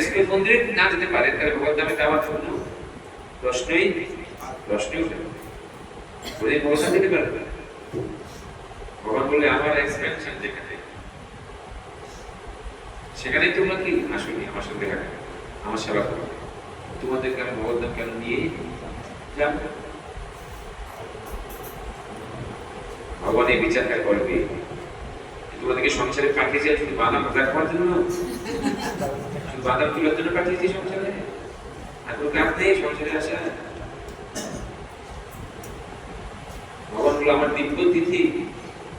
School মন্দিরে না যেতে পারে তাহলে ভগবান ধামে যাওয়ার জন্য প্রশ্নই উঠে না। ভগবান যেতে পারবে না। ভগবান বলে আমার এক্সপেনশন যেখানে সেখানে তোমরা কি আসলে আমার সাথে দেখা করবে, আমার সেবা করবে, তোমাদেরকে আমি ভগবান ধাম কেন নিয়ে যাব? ভগবান এই বিচারটা করবে তোমাদেরকে সংসারে পাঠিয়েছে শুধু বাধা রাখার জন্য, শুধু বাধা তোলার জন্য পাঠিয়েছি সংসারে, আর কোনো কাজ নেই সংসারে আসা। ভগবান বলে আমার দিব্য তিথি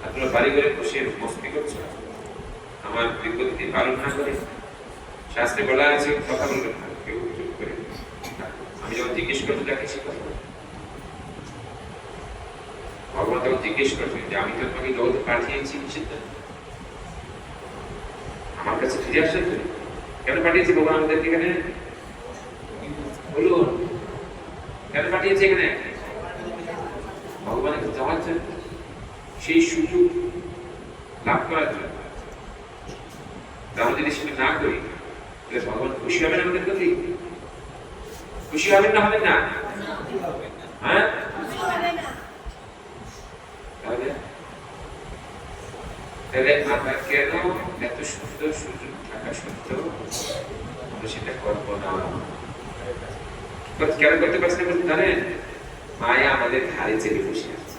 আর তোমরা বাড়ি ঘরে বসে মস্তি করছো, আমার দিব্য তিথি পালন না করে। শাস্ত্রে বলা আছে কথা বলবেন না, কেউ চুপ করে। আমি যখন জিজ্ঞেস করতে ডাকিছি কথা, ভগবান তখন জিজ্ঞেস করছেন যে আমি তো তোমাকে জগতে পাঠিয়েছি নিষিদ্ধ, আমার কাছে ফিরে আসে কেন পাঠিয়েছি? ভগবান আমাদেরকে এখানে বলুন কেন পাঠিয়েছে এখানে? ভগবানের কাছে যাওয়ার জন্য, সেই সুযোগ লাভ করার জন্য। আমরা যদি সেটা না করি তাহলে ভগবান খুশি হবেন আমাদের প্রতি? খুশি হবেন না হবেন না? হ্যাঁ, তাহলে আমরা কেন এত সুন্দর সুযোগ থাকা সত্ত্বেও আমরা সেটা করবো না? কেন করতে পারছি না বলতে জানেন? মায়া আমাদের ঘাড়ে চেপে বসে আছে।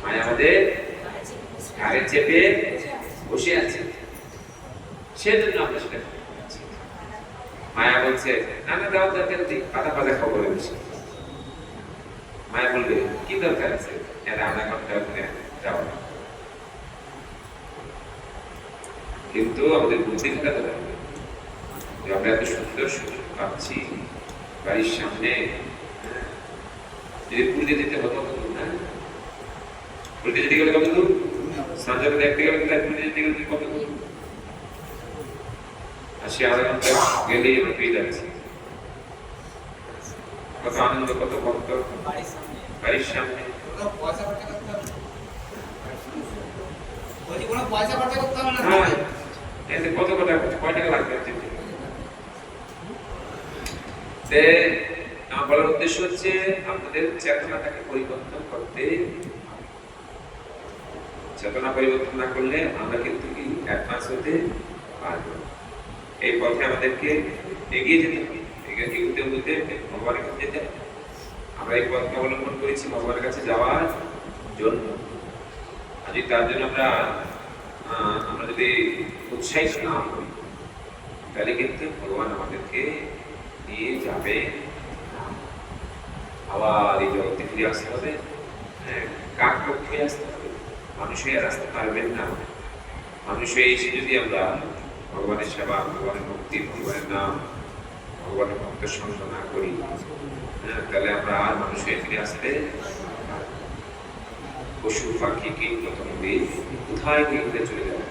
মায়া আমাদের ঘাড়ে চেপে বসে আছে, সেজন্য আমরা সেটা করতে পারছি। মায়া বলছে না না দাও দরকার নেই, পাতা পাতা খবর বেশি। মায়া বলবে কি দরকার আছে, এরা আধা ঘন্টা ওখানে যাও না। কিন্তু আমাদের বুদ্ধি খাটাতে হবে যে আমরা এত সুন্দর সুযোগ পাচ্ছি বাড়ির সামনে। যদি পুরীতে যেতে হতো না, পুরীতে যেতে গেলে কত দূর, সানজাতে দেখতে গেলে পুরীতে যেতে গেলে কত দূর, আর সে আধা ঘন্টা গেলেই আমরা পেয়ে যাচ্ছি। কত আনন্দ, কত ভক্ত বাড়ির সামনে। কত কথা কয় টাকা লাগবে? আমার বলার উদ্দেশ্য হচ্ছে আপনাদের চেতনাটাকে পরিবর্তন করতে। চেতনা পরিবর্তন না করলে আমরা কিন্তু কি অ্যাডভান্স হতে পারবো। এই পথে আমাদেরকে এগিয়ে যেতে হবে, এগোতে হতে ভগবানের কাছে যেতে হবে। আমরা এই পথকে অবলম্বন করেছি ভগবানের কাছে যাওয়ার জন্য। আর যদি তার জন্য আমরা যদি উৎসাহিত না হই তাহলে কিন্তু ভগবান আমাদেরকে নিয়ে যাবে। আবার এই জগতে ফিরে আসতে হবে, কাক পক্ষে আসতে হবে, মানুষ হয়ে আর আসতে পারবেন না। মানুষ হয়ে এসে যদি আমরা ভগবানের সেবা, ভগবানের ভক্তি, ভগবানের নাম, ভগবানের ভক্ত সঙ্গ না করি, তাহলে আমরা আর মানুষ হয়ে ফিরে আসতে পশু পাখি কীট পতঙ্গে কোথায় গিয়ে চলে যাবে।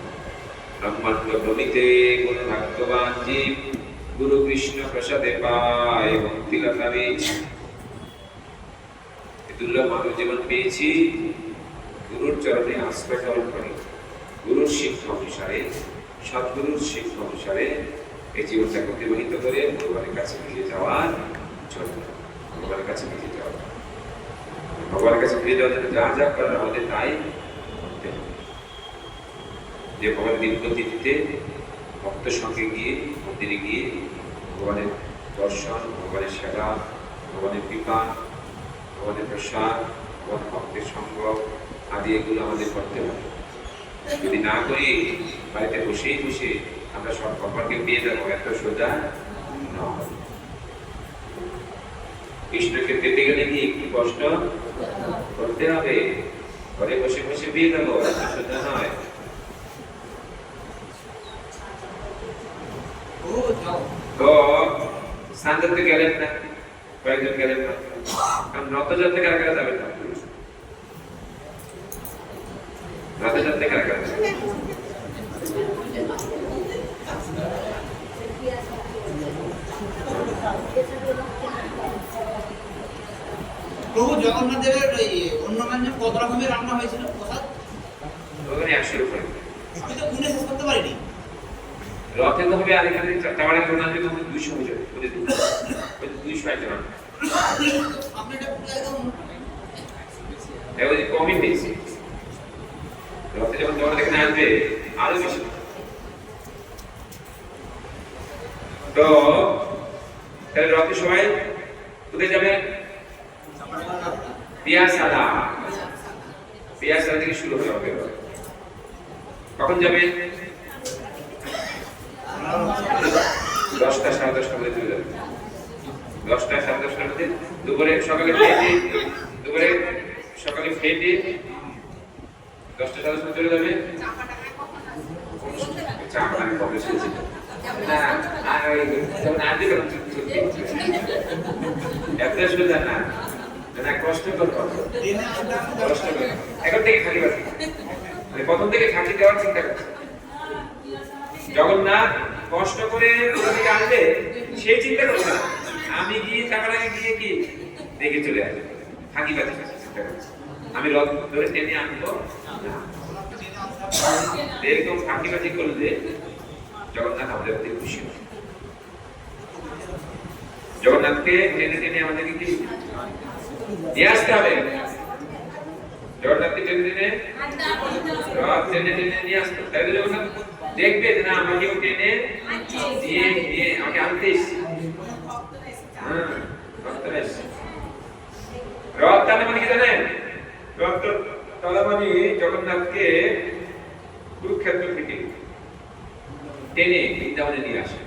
ব্রহ্মাণ্ড ভ্রমিতে কোন ভাগ্যবান জীব গুরু কৃষ্ণ প্রসাদে পায় ভক্তি লতা বীজ। দুর্লভ মানব জীবন পেয়েছি গুরুর চরণে আশ্রয় গ্রহণ করে, গুরুর শিক্ষা অনুসারে, সদ্গুরুর শিক্ষা অনুসারে এই জীবনটাকে অতিবাহিত করে ভগবানের কাছে ফিরে যাওয়ার জন্য। ভগবানের কাছে ফিরে যাওয়ার, ভগবানের কাছে ফিরে যাওয়ার জন্য যা যা করার আমাদের তাই করতে হবে। যে ভগবানের দিব্য তিথিতে ভক্তের সঙ্গে গিয়ে মন্দিরে গিয়ে ভগবানের দর্শন, ভগবানের সেবা, ভগবানের কৃপা, ভগবানের প্রসাদ, ভগবান ভক্তের সঙ্গ আদি এগুলো আমাদের করতে হবে। যদি না করি বাড়িতে বসেই বসে আমরা সব ভগবানকে পেয়ে যাবো, এত সোজা নয়। কৃষ্ণকে পেতে গেলে কি একটু কষ্ট করতে হবে, ঘরে বসে বসে পেয়ে যাবো, এত সোজা নয়। তো সানজাতে গেলেন না, কয়েকজন গেলেন না, কারণ রথযাত্রা কারা কারা যাবেন না? রথযাত্রা কারা কারা যাবেন? প্রভু জগন্নাথ দেবের অন্নব্যঞ্জন কত রকমের রান্না হয়েছিল? প্রসাদ 100 রকমের। আমি তো গুনে শেষ করতে করতে পারিনি। রথে তো হবে আর এখানে চাওয়াটা করে না যদি 200 হয়ে যাবে ওই 200 একজন আপনি এটা পুরো একদম এবার কমই হয়েছে রথে যখন জগন্নাথ এখানে আসবে আরো বেশি তো তাহলে রথে সবাই কোথায় যাবে পিয়াসালা থেকে শুরু হবে কখন যাবে 10টা 10:30 মধ্যে চলে যাবে 10টা 10:30 মধ্যে দুপুরে সকালে খেয়ে দিয়ে 10টা 10:30 মধ্যে চলে যাবে চাপা কবে শুনছি না আর ওই যখন আদি করুন এত সুবিধা না না কষ্ট করবো কষ্ট করবো এখন থেকে খালি বাকি মানে প্রথম থেকে খালি দেওয়ার চিন্তা করছে জগন্নাথ কষ্ট করে কোথা থেকে আসবে সেই চিন্তা করছে না আমি গিয়ে চাকরাকে গিয়ে কি দেখে চলে আসবে ফাঁকি বাতি চিন্তা করছে আমি রথ ধরে টেনে আনবো এরকম ফাঁকি বাতি করলে জগন্নাথ আমাদের প্রতি খুশি হবে জগন্নাথকে টেনে টেনে আমাদেরকে কি নিয়ে আসতে হবে জগন্নাথকে টেনে টেনে রথ টেনে টেনে নিয়ে আসতে হবে তাই জগন্নাথ দেখবে যে না আমাকেও টেনে দিয়ে আমাকে আনতে এসছি রথ টানা মানে কি জানেন রথ টানা মানে জগন্নাথকে কুরুক্ষেত্র থেকে টেনে বৃন্দাবনে নিয়ে আসে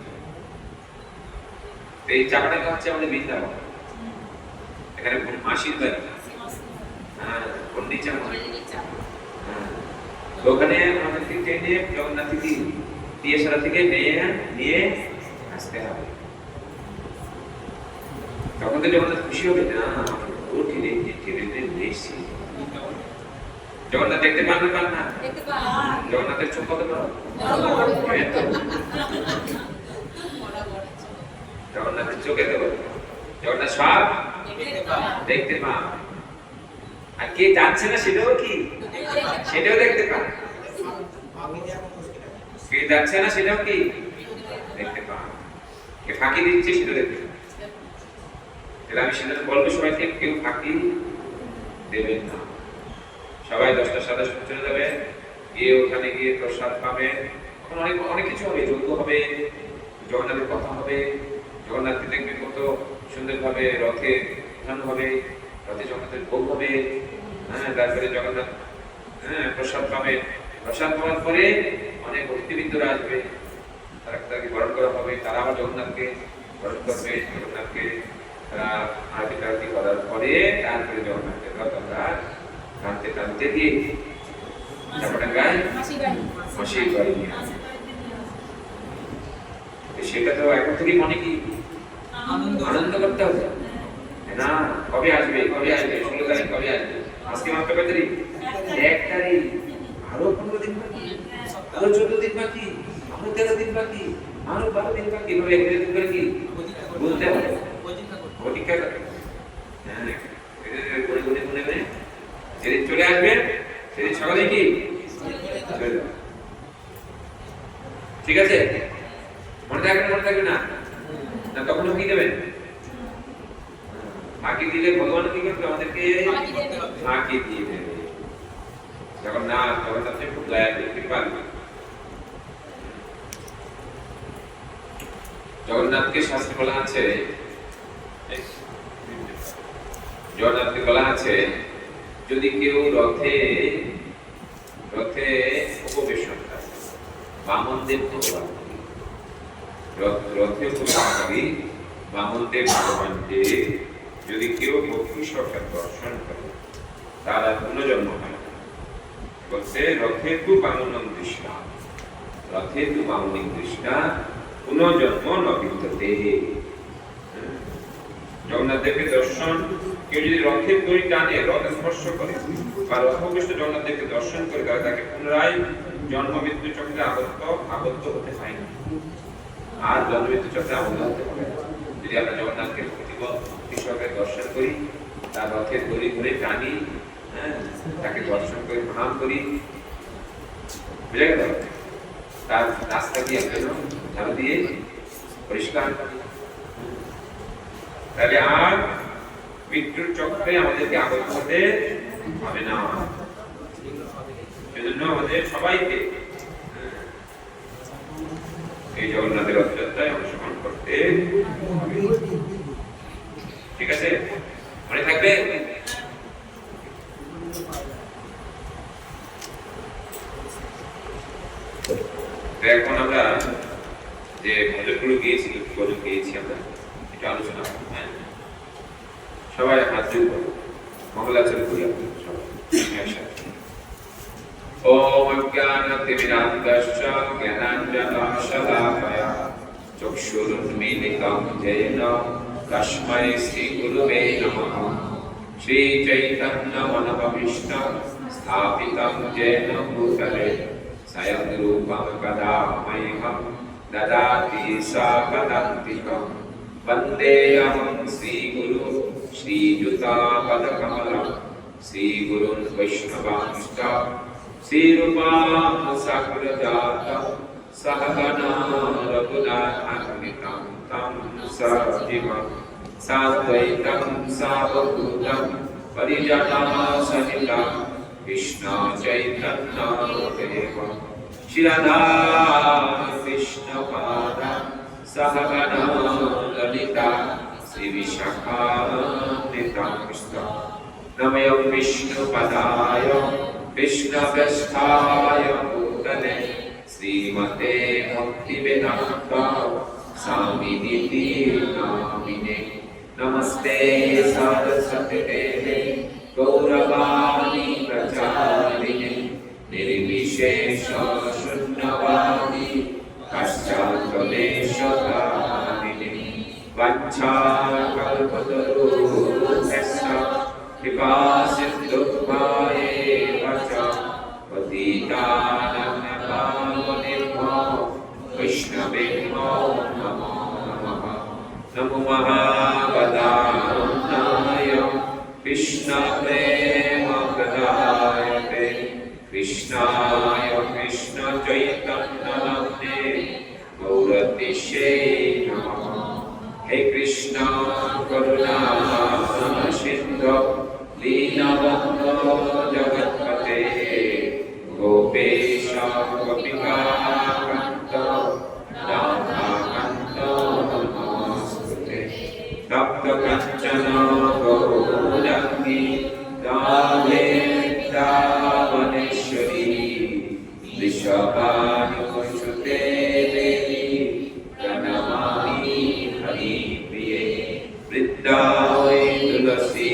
এই চাকাটা হচ্ছে আমাদের বৃন্দাবন এখানে মাসির বাড়ি পন্ডিচা ওখানে আমাদেরকে টেনে জগন্নাথ পিয়াসালা থেকে নিয়ে আসতে হবে তখন তো জগন্নাথ খুশি হবে না ও টেনে এসছি জগন্নাথ দেখতে পান না জগন্নাথের চোখ কত বড় জগন্নাথের চোখে দেবো জগন্নাথ সব দেখতে পান আর কে যাচ্ছে না সেটাও দেখতে পান কে যাচ্ছে না সেটাও কি দেখতে পান কে ফাঁকি দিচ্ছে সেটা দেখতে পান আমি সেটা বলবো সবাইকে কেউ ফাঁকি দেবেন না সবাই 10টা 10:30 চলে যাবে গিয়ে ওখানে গিয়ে প্রসাদ পাবে অনেক কিছু হবে যজ্ঞ হবে জগন্নাথের কথা হবে জগন্নাথকে দেখবে কত সুন্দরভাবে রথে উঠানো হবে রথে জগন্নাথের ভোগ হবে তারপরে জগন্নাথ প্রসাদ পাবে প্রসাদ পাওয়ার পরে অনেক অতিথিবৃন্দরা আসবে তাকে বরণ করা হবে তারা আবার জগন্নাথকে বরণ করবে জগন্নাথকে তারা আরতি করার পরে তারপরে জগন্নাথের রথ আমরা টানতে দিয়ে চাপাডাঙ্গায় মাসির বাড়ি নিয়ে আসবে সেটা তো এখন থেকে মনে কি আনন্দ করতে হবে না কবে আসবে 16 তারিখ কবে আসবে আজকে মাত্র কত তারিখ 1 তারিখ আরো 15 দিন বাকি আরো 14 দিন বাকি আরো 13 দিন বাকি আরো 12 দিন বাকি এভাবে 1 দিন করে কি বলতে হবে প্রতীক্ষা করতে গুনে যেদিন চলে আসবে সেদিন সকালে কি চলে যাবে ঠিক আছে মনে থাকবে না তখন কি দেবেন ফাঁকি দিলে ভগবান কি করবে আমাদেরকে ফাঁকি দিয়ে দেবে জগন্নাথের খুব দয়া কৃপাল জগন্নাথকে শাস্ত্রে বলা আছে যদি কেউ রথে উপবেশন করে বামনদেব ভগবান রথে উপবেশনকারী বামনদেব ভগবানকে যদি কেউ ভক্তি সহকারে দর্শন করে তার আর পুনর্জন্ম হয় না বলছে রথেতু বামনং কৃষ্ণা পুনর্জন্ম নবিদ্যতে জগন্নাথদেবকে দর্শন কেউ যদি রথের দড়ি টানে রথ স্পর্শ করে বা রথগ্রস্ত জগন্নাথদেবকে দর্শন করে তাকে পুনরায় জন্ম মৃত্যু চক্রে আবদ্ধ হতে হয় না আর জন্ম মৃত্যু চক্রে আবদ্ধ হতে হবে যদি আমরা জগন্নাথকে ভক্তি সহকারে দর্শন করি তার রথের দড়ি ধরে টানি তাকে দর্শন করে প্রণাম করি বুঝে গেল তার রাস্তা দিয়ে কেন ঝাড়ু দিয়ে পরিষ্কার। তাহলে আর মৃত্যুর চক্রে আমাদেরকে আবদ্ধ হতে হবে না। সেজন্য আমাদের সবাইকে এই জগন্নাথের রথযাত্রায় অংশগ্রহণ করতে হবে। ঠিক আছে, মনে থাকবে। এখন আমরা যে ভজনগুলো গিয়েছি, ভজন গিয়েছি আমরা এটা আলোচনা করব। সবাই হাত জোড় মঙ্গলাচরণ করি আমরা সবাই একসাথে। ওম অজ্ঞানতিমিরান্ধস্য জ্ঞানাঞ্জনশলাকয়া চক্ষুরুন্মীলিতং येन তস্मै শ্রীগুরুবে নমঃ। শ্রীচৈতন্যমনভীষ্টং স্থাপিतं येन भूतले स्वयं रूपं कदा मह्यं ददाति सापदान्तिकं। वन्देऽहं श्रीगुरुं श्रीयुतापदकमलं श्रीगुरुन् वैष्णवांश्च श्रीरूपां साग्रजातं सहगणा रघुनाथान्वितं तं सजीवं साद्वैतं सावधूतं परिजनसहितं कृष्ण चैतन्य देवं श्रीराधा कृष्ण पादा सहगणा ललिता श्रीविशाखान्वितं नमः विष्णुपदाय कृष्णप्रेष्ठाय भूतले श्रीमते भक्तिवेदान्त स्वामिनिधि नामिने। नमस्ते सरस्वती देवे गौरवाणी प्रचारिणे निर्विशेष शून्यवादी पश्चात्कलेशकारिणे वाञ्छाकल्पतरुभ्यश्च कृपा सिन्धुभ्येव च पतितानां पावनेभ्यो वैष्णवेभ्यो नमो नमः। नमो महावदान्नाय कृष्णप्रेमप्रदायते कृष्णाय कृष्ण चैतन्यनाम्ने गौरतिशे नमः। हे कृष्ण करुणा सिन्धु दीनबन्धो जगत्पते गोपेश गोपिकान्त राधाकान्त नमोऽस्तुते। तप्तकाञ्चन गौराङ्गी राधे वृन्दावनेश्वरी वृषभानुसुते देवी प्रणमामि हरिप्रिये। वृन्दावै तुलसी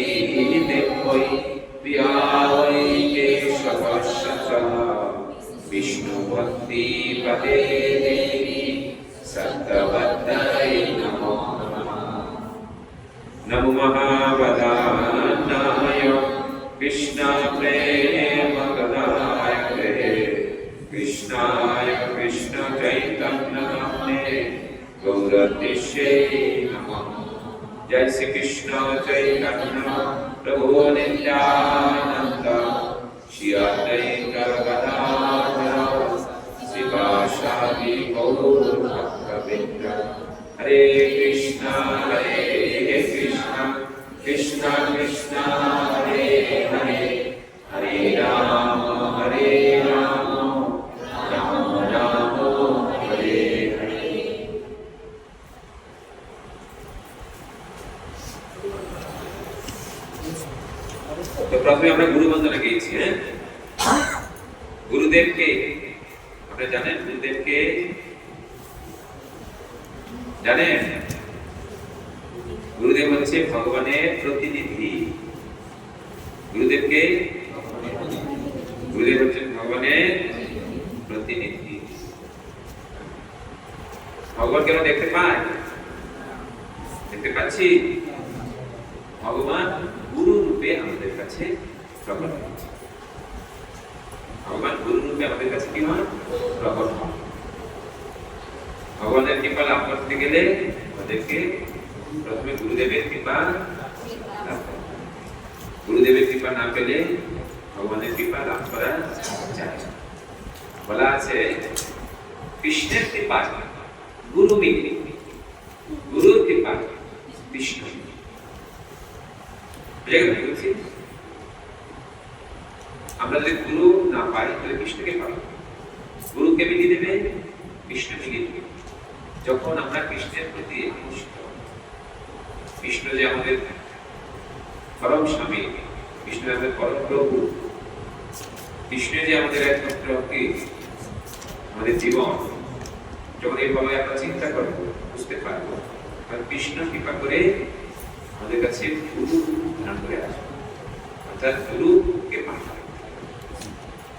देवै प्रिया वै केशवस्य च विष्णुभक्ति पदे देवी सत्यवत्यै नमो नमः। नमो महावदान्नाय कृष्णप्रेमप्रदायते कृष्णाय कृष्ण चैतन्यनाम्ने गौरतिशे नमः। जय श्री कृष्ण चैतन्य प्रभु नित्यानंद श्री अद्वैत गदाधर श्रीवासादि गौर भक्तवृंद। हरे कृष्णा कृष्ण कृष्ण हरे हरे हरे राम राम राम हरे हरे। तो प्रथमे আমরা গুরু বন্দনা গেয়েছি। গুরুদেবকে আপনারা জানেন? গুরুদেবকে জানেন? গুরুদেব হচ্ছে ভগবানের প্রতিনিধি। গুরুদেবকে গুরুদেব হচ্ছেন ভগবানের প্রতিনিধি। ভগবানকে আমরা দেখতে পাই? দেখতে পাচ্ছি? ভগবান গুরু রূপে আমাদের কাছে প্রকট হয়েছে। ভগবান গুরু রূপে আমাদের কাছে কি হয়? প্রকট হয়। ভগবানের কৃপা লাভ করতে গেলে আমাদেরকে প্রথমে গুরুদেবের কৃপা লাভ করতে হবে। গুরুদেবের কৃপা না পেলে ভগবানের কৃপা লাভ করা যায় না। বলা আছে কৃষ্ণের কৃপা গুরু মিলে, গুরুর কৃপা কৃষ্ণ। বুঝে গেল কি বলছি? আমরা যদি গুরু না পাই তাহলে কৃষ্ণকে পাই। গুরুকে মিলিয়ে দেবে, কৃষ্ণ মিলিয়ে দেবে। যখন আমরা কৃষ্ণের প্রতি আকর্ষিত, কৃষ্ণ যে আমাদের পরম স্বামী, কৃষ্ণ আমাদের পরম প্রভু, কৃষ্ণ যে আমাদের একমাত্র আমাদের জীবন, যখন এইভাবে আমরা চিন্তা করবো, বুঝতে পারবো, আর কৃষ্ণ কৃপা করে আমাদের কাছে গুরু ধারণ করে আসবে, অর্থাৎ গুরুকে পাঠাবে।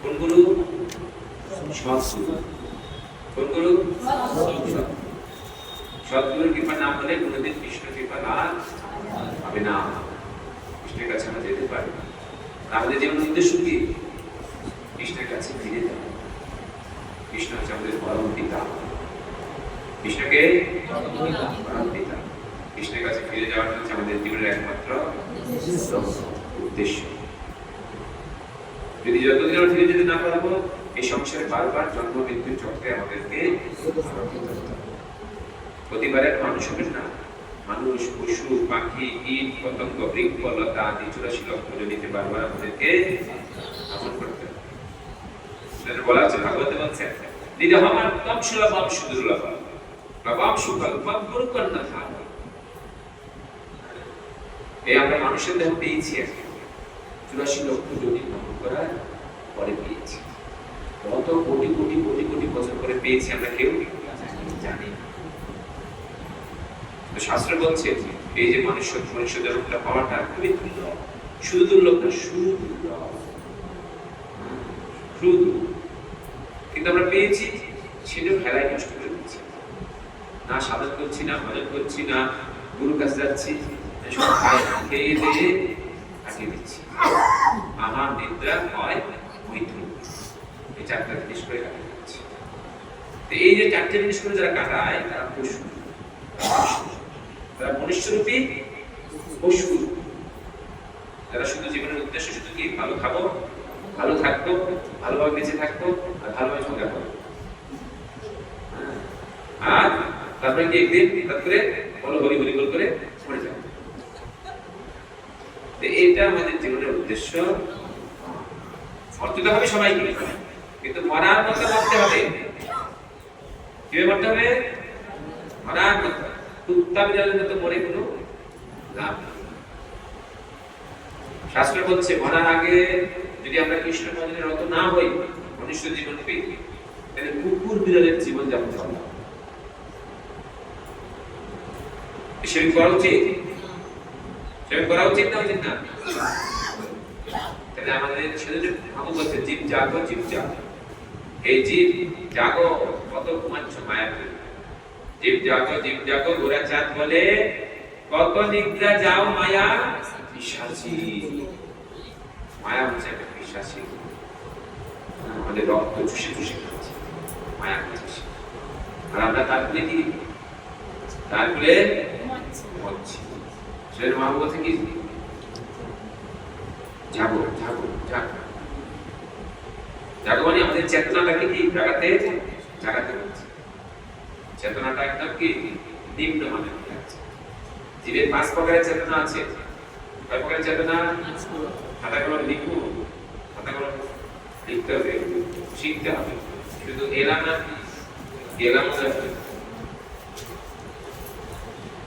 কোন গুরু? সৎগুরু। কোন গুরু? সৎগুরুর কৃপা না হলে কোনোদিন কৃষ্ণ কৃপা লাভ হবে না, কৃষ্ণের কাছে আমরা যেতে পারি না। আমাদের জীবন উদ্দেশ্য কি? কৃষ্ণের কাছে ফিরে যাওয়া। কৃষ্ণ হচ্ছে আমাদের পরম পিতা। কৃষ্ণকে পরম পিতা, কৃষ্ণের কাছে ফিরে যাওয়াটা হচ্ছে আমাদের জীবনের একমাত্র উদ্দেশ্য। যদি যতদিন আমরা ফিরে যেতে না পারবো, এই সংসারে বারবার জন্ম মৃত্যুর চক্রে আমাদেরকে প্রতিবারের মানুষ হবে না। মানুষ, পশু, পাখি, কীট, পতঙ্গ, বৃক্ষ, লতা আদি 84 লক্ষ জনিতে বারবার আমাদেরকে আগমন করতে হবে। সেটা বলা আছে, ভাগবতে বলছে, দিদি আমার কম সুলভম সুদুর্লভ বাবাম সুকল্পম গুরুকন্যা থাক। এই আমরা মানুষের দেহ পেয়েছি 84 লক্ষ জনি ভ্রমণ করার পরে পেয়েছি। কত কোটি কোটি কোটি কোটি বছর পরে পেয়েছি আমরা কেউ জানি না। শাস্ত্র বলছে এই যে মনুষ্য জন্মটা পাওয়াটা খুবই দুর্লভ। শুধু দুর্লভ না, সুদুর্লভ। কিন্তু আমরা পেয়েছি, সেটাও খেলায় নষ্ট করে দিচ্ছি। না সাধন করছি, না ভজন করছি, না গুরুর কাছে যাচ্ছি, খেয়ে দিয়ে কাটিয়ে দিচ্ছি। আহার, নিদ্রা, ভয়, মৈথুন, এই 4টা জিনিস করে কাটিয়ে দিচ্ছি। এই যে 4টে জিনিস করে যারা কাটায় তারা পশু, তারা মনুষ্যরূপী পশু, যারা শুধু জীবনের উদ্দেশ্য শুধু কি ভালো খাবো, ভালো থাকবো, ভালোভাবে বেঁচে থাকবো, আর ভালোভাবে ঝগড়া করবো। আর তারপরে কি একদিন হঠাৎ করে বলো হরি হরি বল করে মরে যাবো। এটা আমাদের জীবনের উদ্দেশ্য। মরতে হবে সবাইকে, কিন্তু মরার মতো মরতে হবে। কিভাবে মরতে হবে? মরার মতো, কুত্তা বিড়ালের মতো মরে কোনো লাভ নেই। শাস্ত্র বলছে মরার আগে যদি আমরা কৃষ্ণ ভজনে রত না হই, মনুষ্য জীবন পেয়ে, তাহলে কুকুর বিড়ালের জীবন যেমন চলে। সেরকম করা উচিত, সেরকম করা উচিত না, উচিত না? তাহলে আমাদের সেজন্য ভাবু বলছে জীব জাগো, জীব জাগো। এই জীব জাগো, কত ঘুমাচ্ছ মায়া করে। জীব জাগো, জীব জাগো, গোরা চাঁদ বলে কত নিদ্রা যাও মায়া পিশাচী। মায়া হচ্ছে একটা পিশাচী, আমাদের রক্ত চুষে চুষে খাচ্ছে, মায়া খাচ্ছে। আর আমরা তারপরে কি? তারপরে হচ্ছে সেটা মা বলছে কি? জাগো, জাগো, জাগো। জাগো মানে আমাদের চেতনাটাকে কি জাগাতে হচ্ছে। চেতনাটা একদম কি নিম্ন মানের হয়ে আছে। জীবের 5 প্রকারের চেতনা আছে। কয় প্রকারের চেতনা? খাতাগুলো লিখু, খাতাগুলো লিখতে হবে, শিখতে হবে। শুধু এলাম না, গেলাম না।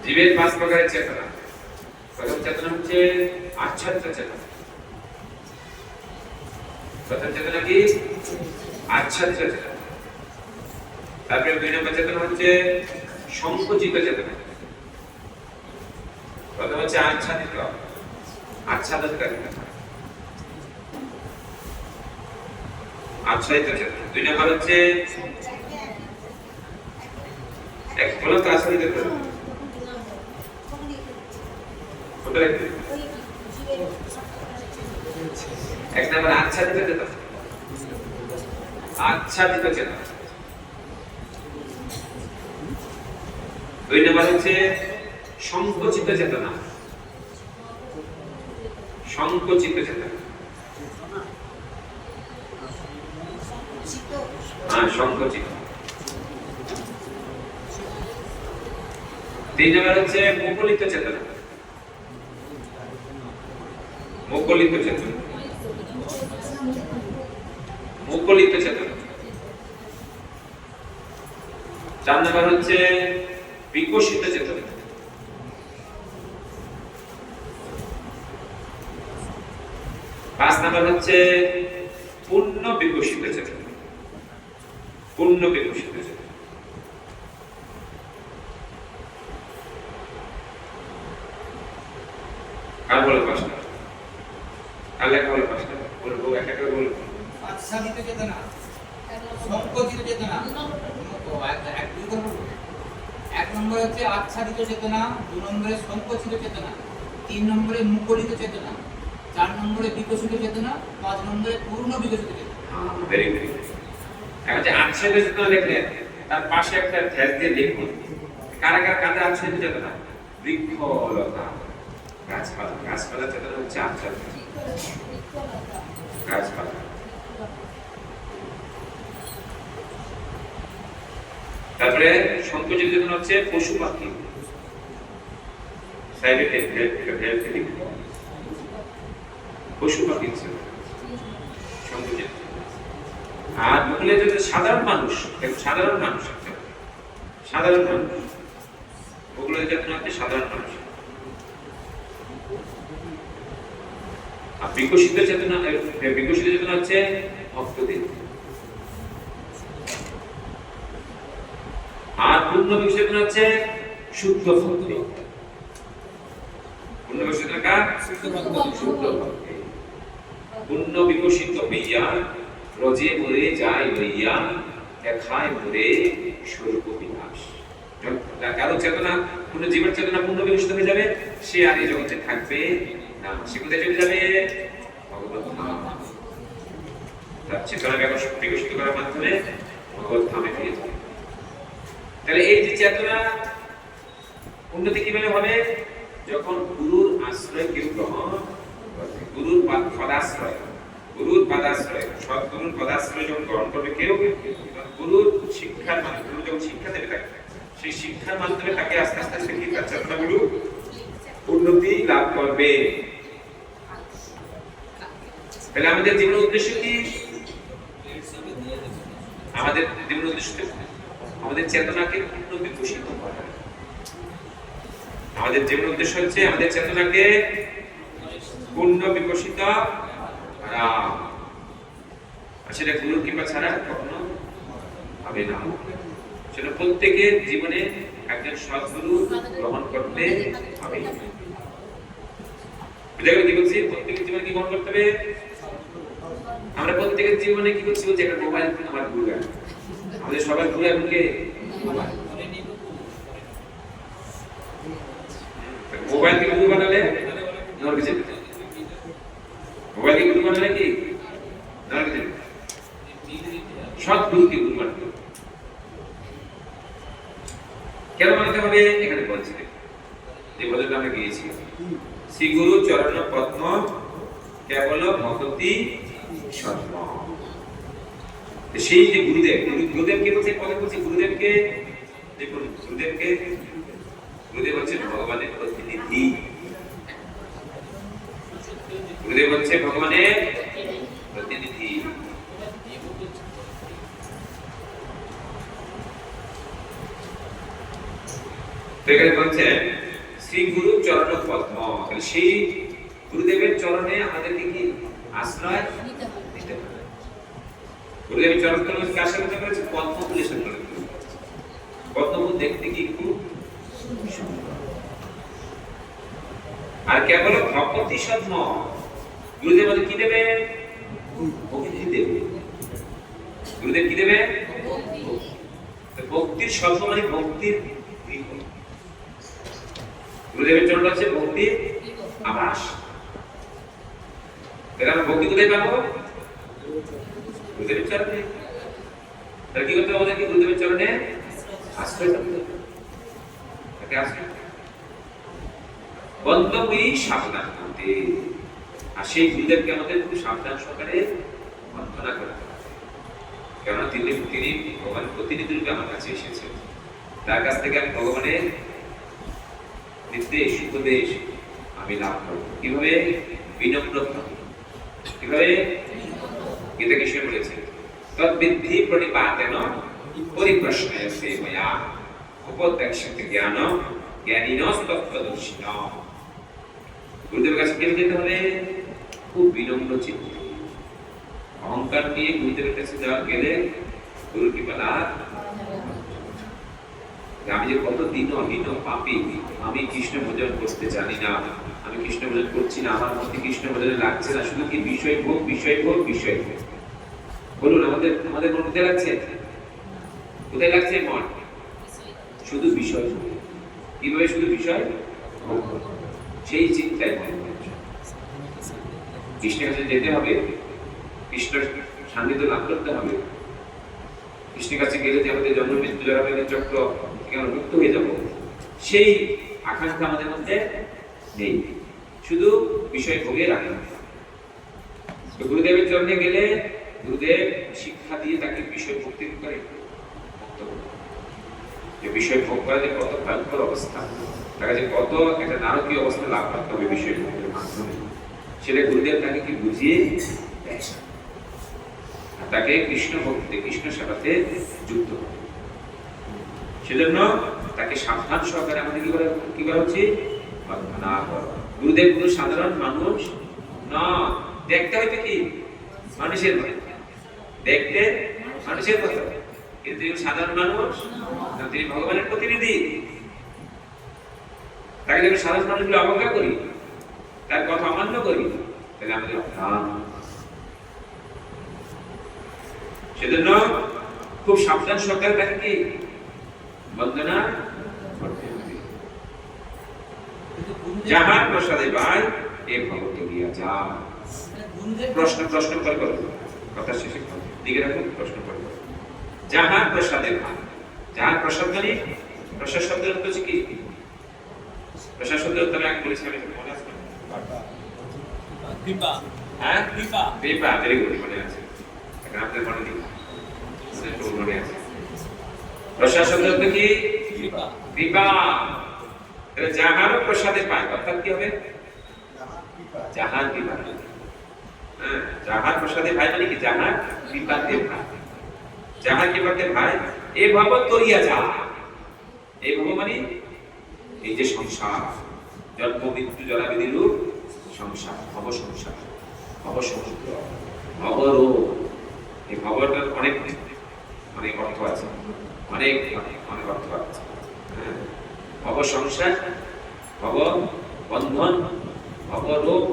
জীবের 5 প্রকারের চেতনা। প্রথম চেতনা হচ্ছে আচ্ছাদ্য চেতনা। প্রথম চেতনা কি? আচ্ছাদ্য চেতনা। তারপরে 2 নম্বর চেতনা হচ্ছে সংকুচিত চেতনা। প্রথম হচ্ছে আচ্ছাদিত, আচ্ছাদনকারী, আচ্ছাদিত চেতনা। 2 নম্বর হচ্ছে এক বলো তো আচ্ছাদিত চেতনা। এক নম্বর আচ্ছাদিত চেতনা, আচ্ছাদিত চেতনা। 2 নম্বর হচ্ছে সংকুচিত চেতনা, সংকুচিত চেতনা। সংকুচিত। তিন নম্বর হচ্ছে মুকলিত চেতনা। মুকলিত চেতনা, মুকলিত চেতনা। চার নম্বর হচ্ছে বিকশিত চেতনা। পাঁচ নম্বর হচ্ছে পূর্ণ বিকশিত চেতনা। পূর্ণ বিকশিত চেতনা। আর বলে পাঁচটা, আর লেখা হলো পাঁচটা, বলবো এক এক করে বলবো। আচ্ছাদিত চেতনা, সংকোচিত চেতনা। এক নম্বরে হচ্ছে আচ্ছাদিত চেতনা, 2 নম্বরে সংকোচিত চেতনা, 3 নম্বরে মুকলিত চেতনা, 4 নম্বরে বিকশিত চেতনা, 5 নম্বরে পূর্ণ বিকশিত চেতনা। Very very. এখন যে আচ্ছাদিত চেতনা লিখলেন, তার পাশে একটা ধ্যাস দিয়ে লিখুন কারা কারা কাদের আচ্ছাদিত চেতনা। বৃক্ষলতা, গাছপালা। গাছপালা চেতনা হচ্ছে আচ্ছাদিত। গাছপালা। তারপরে সংকোচিত চেতনা হচ্ছে পশু পাখি। সাইডে পশু পাখি সংকোচিত। আর মুকলিত চেতনা সাধারণ মানুষ। সাধারণ মানুষ, সাধারণ মানুষ। মুকলিত চেতনা হচ্ছে সাধারণ মানুষ। আর বিকশিত চেতনা, বিকশিত চেতনা হচ্ছে ভক্তদের। আর পূর্ণ বিকশিত চেতনা হচ্ছে শুদ্ধ ভক্তি। পূর্ণ বিকশিত চেতনা কার? শুদ্ধ ভক্তি। পূর্ণ বিকশিত হইয়া রজে মরে যায় লইয়া দেখায় মরে স্বরূপ বিনাশ। কারো চেতনা, পূর্ণ জীবের চেতনা পূর্ণ বিকশিত হয়ে যাবে, সে আর এই জগতে থাকবে না। সে কোথায় চলে যাবে? ভগবত ধাম। তার চেতনা বিকশিত করার মাধ্যমে ভগবত ধামে ফিরে যাবে। তাহলে এই যে চেতনা উন্নতি কিভাবে হবে? যখন গুরুর আশ্রয় কেউ গ্রহণ করবে, গুরুর পদাশ্রয়, গুরুর পদাশ্রয়, সদ্গুরুর পদাশ্রয় যখন গ্রহণ করবে কেউ, গুরুর শিক্ষার মাধ্যমে, গুরু যখন শিক্ষা দেবে তাকে, সেই শিক্ষার মাধ্যমে তাকে আস্তে আস্তে আস্তে কি তার চেতনাগুলো উন্নতি লাভ করবে। তাহলে আমাদের জীবনের উদ্দেশ্য কি? আমাদের জীবনের উদ্দেশ্য আমাদের চেতনাকে পূর্ণ বিকশিত করা। আমাদের জীবন উদ্দেশ্য হচ্ছে আমাদের চেতনাকে পূর্ণ বিকশিত করা। সেটা গুরুর কৃপা ছাড়া কখনো হবে না। সেটা প্রত্যেকের জীবনে একজন সদ্গুরু গ্রহণ করতে হবে। কি বলছি? প্রত্যেকের জীবনে কি গ্রহণ করতে হবে? আমরা প্রত্যেকের জীবনে কি করছি? বলছি একটা মোবাইল আমার গুরু। আমাদের সবার গুরু এখন কে? মোবাইল কে গুরু বানালে নরকে যেতে। মোবাইল কে গুরু বানালে কি নরকে যেতে। সৎগুরুকে গুরু বানাতে। কেন মানতে হবে? এখানে বলছি যে বলতে আমরা গিয়েছি, শ্রী গুরু চরণ পদ্ম কেবল ভক্তি সত্য। সেই যে গুরুদেব, গুরুদেবকে বলছে পদে বলছে গুরুদেবকে, দেখুন গুরুদেবকে, গুরুদেব হচ্ছে ভগবানের প্রতিনিধি। গুরুদেব হচ্ছে ভগবানের প্রতিনিধি। এখানে বলছে শ্রী গুরু চরণ পদ্ম। সেই গুরুদেবের চরণে আমাদেরকে কি আশ্রয় নিতে হবে। গুরুদেবের চরণ তলে কার সাথে করেছে? পদ্ম ফুলের সাথে করেছে। পদ্ম ফুল দেখতে কি খুব সুন্দর। আর কেবল ভক্তি সদ্ম। গুরুদেব আমাদের কি দেবে? ভক্তি দেবে। গুরুদেব কি দেবে? ভক্তির সদ্ম মানে ভক্তির গৃহ। গুরুদেবের চরণ হচ্ছে ভক্তির আবাস। তাহলে আমরা ভক্তি কোথায় পাবো? গুরুদেবের চরণে। তাহলে কি করতে হবে আমাদেরকে? গুরুদেবের চরণে আশ্রয় করতে হবে। তাকে আশ্রয় বন্ধবই সাবধান করতে। আর সেই গুরুদেবকে আমাদের খুব সাবধান সহকারে বন্দনা করতে হবে। কেননা তিনি ভগবান প্রতিনিধি রূপে আমার কাছে এসেছেন। তার কাছ থেকে আমি ভগবানের নির্দেশ উপদেশ আমি লাভ করবো কিভাবে? বিনম্রতা। কিভাবে? গীতা কৃষ্ণ বলেছে তদ্বিদ্ধি প্রণিপাতেন পরিপ্রশ্নয়তে ময়া উপদেক্ষতে জ্ঞান জ্ঞানিনস্তত্ত্বদর্শিন। গুরুদেবের কাছে কেন যেতে হবে? খুব বিনম্র চিত্ত। অহংকার নিয়ে গুরুদেবের কাছে যাওয়া গেলে গুরু কৃপা লাভ। আমি যে কত দীনহীন পাপী, আমি কৃষ্ণ ভোজন করতে জানি না, আমি কৃষ্ণ ভোজন করছি না, আমার মধ্যে কৃষ্ণ ভোজনে লাগছে না, শুধু কি বিষয় ভোগ বিষয় ভোগ বিষয় ভোগ। বলুন আমাদের আমাদের মন কোথায় লাগছে? কোথায় লাগছে মন? শুধু বিষয় ভোগ। কিভাবে শুধু বিষয় ভোগ? সেই চিন্তায় মন। কৃষ্ণের কাছে যেতে হবে, কৃষ্ণের সান্নিধ্য লাভ করতে হবে। কৃষ্ণের কাছে গেলে যে আমাদের জন্ম মৃত্যু জরা ব্যাধি চক্র থেকে আমরা মুক্ত হয়ে যাব, সেই আকাঙ্ক্ষা আমাদের মধ্যে নেই, শুধু বিষয় ভোগে রাখা। তো গুরুদেবের চরণে গেলে গুরুদেব শিক্ষা দিয়ে তাকে বিষয় ভক্তি করে মুক্ত করে। যে বিষয় ভোগ করা যে কত ভয়ঙ্কর অবস্থা, তাকে যে কত একটা নারকীয় অবস্থা লাভ করতে হবে বিষয় ভোগের মাধ্যমে, সেটা গুরুদেব তাকে কি বুঝিয়ে দেয়। তাকে কৃষ্ণ ভক্তি কৃষ্ণ সেবাতে যুক্ত করে। সেজন্য তাকে সাবধান সহকারে আমাদের কি করা উচিত? না করা। গুরুদেব কোনো সাধারণ মানুষ না, দেখতে হয়তো কি মানুষের মতো, দেখতে মানুষের মতো, কিন্তু তিনি সাধারণ মানুষ না, তিনি ভগবানের প্রতিনিধি। তাকে যদি সাধারণ মানুষগুলো অবজ্ঞা করি, তার কথা অমান্য করি, তাহলে আমাদের অপরাধ। সেজন্য খুব সাবধান সহকারে তাকে কি বন্দনা করতে হবে। যাহার প্রসাদে ভাই এ ভগত গিয়া যা। প্রশ্ন করে করো, কথা শেষে দিকে রাখুন, প্রশ্ন করে করো। যাহার প্রসাদে ভাই, যাহার প্রসাদ মানে প্রসাদ শব্দের অর্থ হচ্ছে কি? প্রসাদ শব্দের অর্থ আমি আগে বলেছি, আমি মনে আছে কৃপা। হ্যাঁ কৃপা, কৃপা, ভেরি গুড, মনে আছে। এখন আপনাদের মনে নেই, মনে আছে। প্রসাদ শব্দের অর্থ কি? কৃপা। কৃপা। যাহার প্রসাদে পায়, অর্থাৎ কি হবে? যাহার কৃপা। হ্যাঁ, যাহার প্রসাদে ভাই মানে কি? যাহার কৃপাতে ভাই, যাহার কৃপাতে ভাই এ ভব তরিয়া যা। এই ভব মানে এই যে সংসার, জন্ম মৃত্যু জরা ব্যাধি রূপ সংসার, ভব সংসার, ভব সমুদ্র, ভবরোগ। এই ভবটার অনেক অনেক অর্থ আছে, অনেক অনেক অর্থ আছে। হ্যাঁ, ভব সংসার, ভব বন্ধন, ভবরোগ।